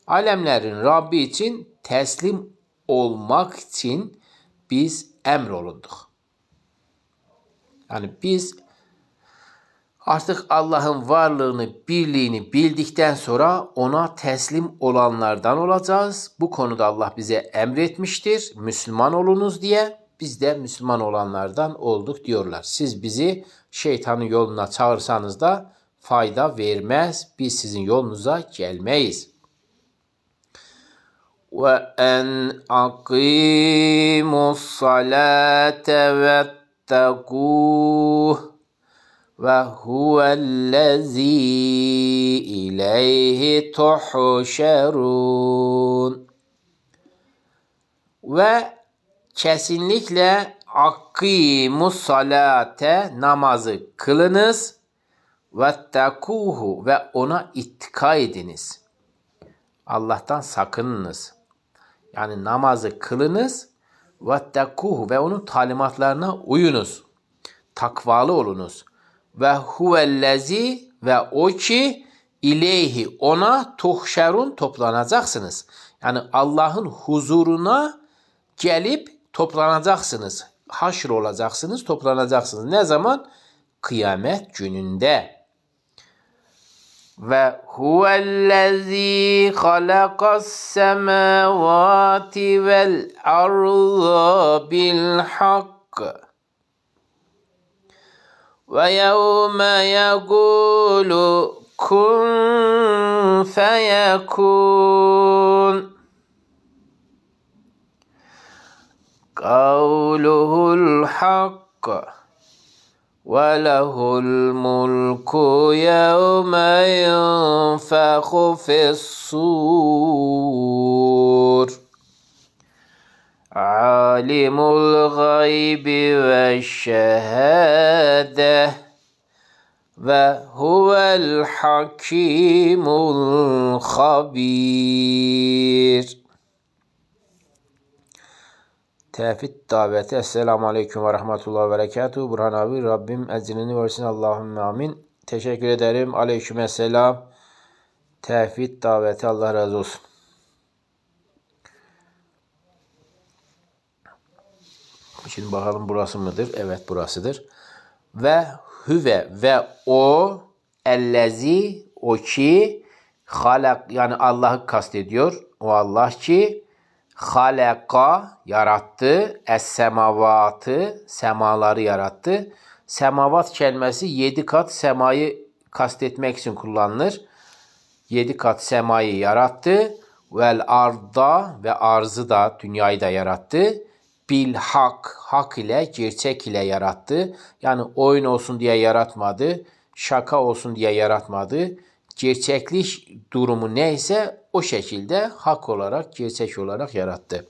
Alemlerin Rabbi için teslim olmak için biz emrolunduk. Yani biz artık Allah'ın varlığını, birliğini bildikten sonra ona teslim olanlardan olacağız. Bu konuda Allah bize emretmiştir. Müslüman olunuz diye. Biz de Müslüman olanlardan olduk diyorlar. Siz bizi şeytanın yoluna çağırsanız da fayda vermez. Biz sizin yolunuza gelmeyiz. وَاَنْ أَقِيمُوا الصَّلَاةَ وَاتَّقُوهُ وَهُوَ الَّذ۪ي اِلَيْهِ تُحْشَرُونَ. Ve kesinlikle akimus salate, namazı kılınız, vettekuhu, ve ona ittika ediniz. Allah'tan sakınınız. Yani namazı kılınız, vettekuhu, ve onun talimatlarına uyunuz. Takvalı olunuz. Ve huvellezi, ve o ki ileyhi, ona tuhşerun, toplanacaksınız. Yani Allah'ın huzuruna gelip toplanacaksınız. Haşr olacaksınız, toplanacaksınız. Ne zaman? Kıyamet gününde. Ve huvellezî halakas semâvâti vel arda bil hak. Ve yevme yegûlu kun feyekûn. Kavluhul hak ve lehul mulku yevme yunfekhu fissur. Alimul gaybi ve şehade ve huvel hakimul habir. Tevhid daveti. Esselamu Aleyküm ve Rahmetullah ve Berekatuhu. Burhan abi, Rabbim ecrini versin. Allahümme amin. Teşekkür ederim. Aleykümselam. Tevhid daveti. Allah razı olsun. Şimdi bakalım burası mıdır? Evet, burasıdır. Ve hüve, ve o, ellezi, o ki, halak, yani Allah'ı kastediyor. O Allah ki halaka, yarattı, es-semavatı, semaları yarattı. Semavat kelimesi 7 kat semayı kastetmek için kullanılır. 7 kat semayı yarattı. Vel arda, ve arzı da, dünyayı da yarattı. Bil hak, hak ile, gerçek ile yarattı. Yani oyun olsun diye yaratmadı, şaka olsun diye yaratmadı. Gerçeklik durumu neyse o şekilde hak olarak, gerçek olarak yarattı.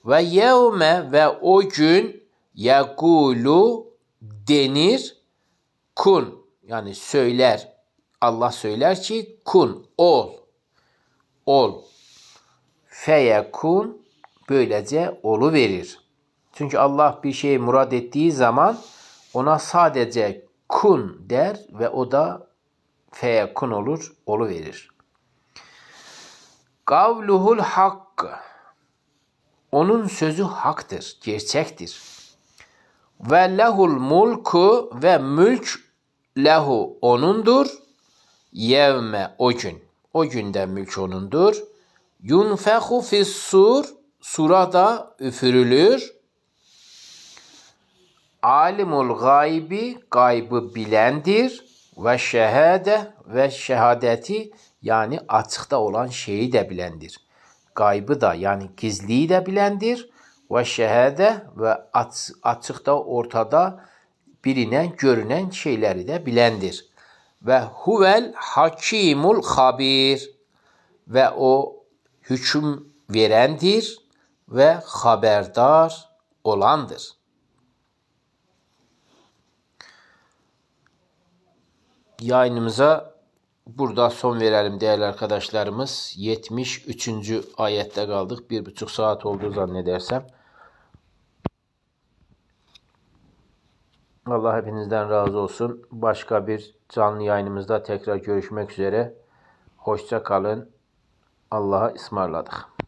Ve yevme, ve o gün yekulu denir, kun, yani söyler. Allah söyler ki kun, ol. Ol. Feyekun, böylece oluverir. Çünkü Allah bir şeyi murad ettiği zaman ona sadece kun der ve o da feyekun olur, oluverir. Kavluhul hak, onun sözü haktır, gerçektir. Ve lehul mulku, ve mülk lehu, onundur. Yevme, o gün. O günde mülk onundur. Yunfehu fissur, surada üfürülür. Alimul gaybi, gaybı bilendir. ve şehade ve şehadeti yani açıkta olan şeyi de bilendir. Gaybı da yani gizliyi de bilendir. Ve şehade ve açıkta ortada bilinen görünen şeyleri de bilendir. Ve huvel hakimul habir ve o hüküm verendir ve haberdar olandır. Yayınımıza burada son verelim değerli arkadaşlarımız. 73. ayette kaldık. 1,5 saat oldu zannedersem. Allah hepinizden razı olsun. Başka bir canlı yayınımızda tekrar görüşmek üzere. Hoşça kalın. Allah'a ısmarladık.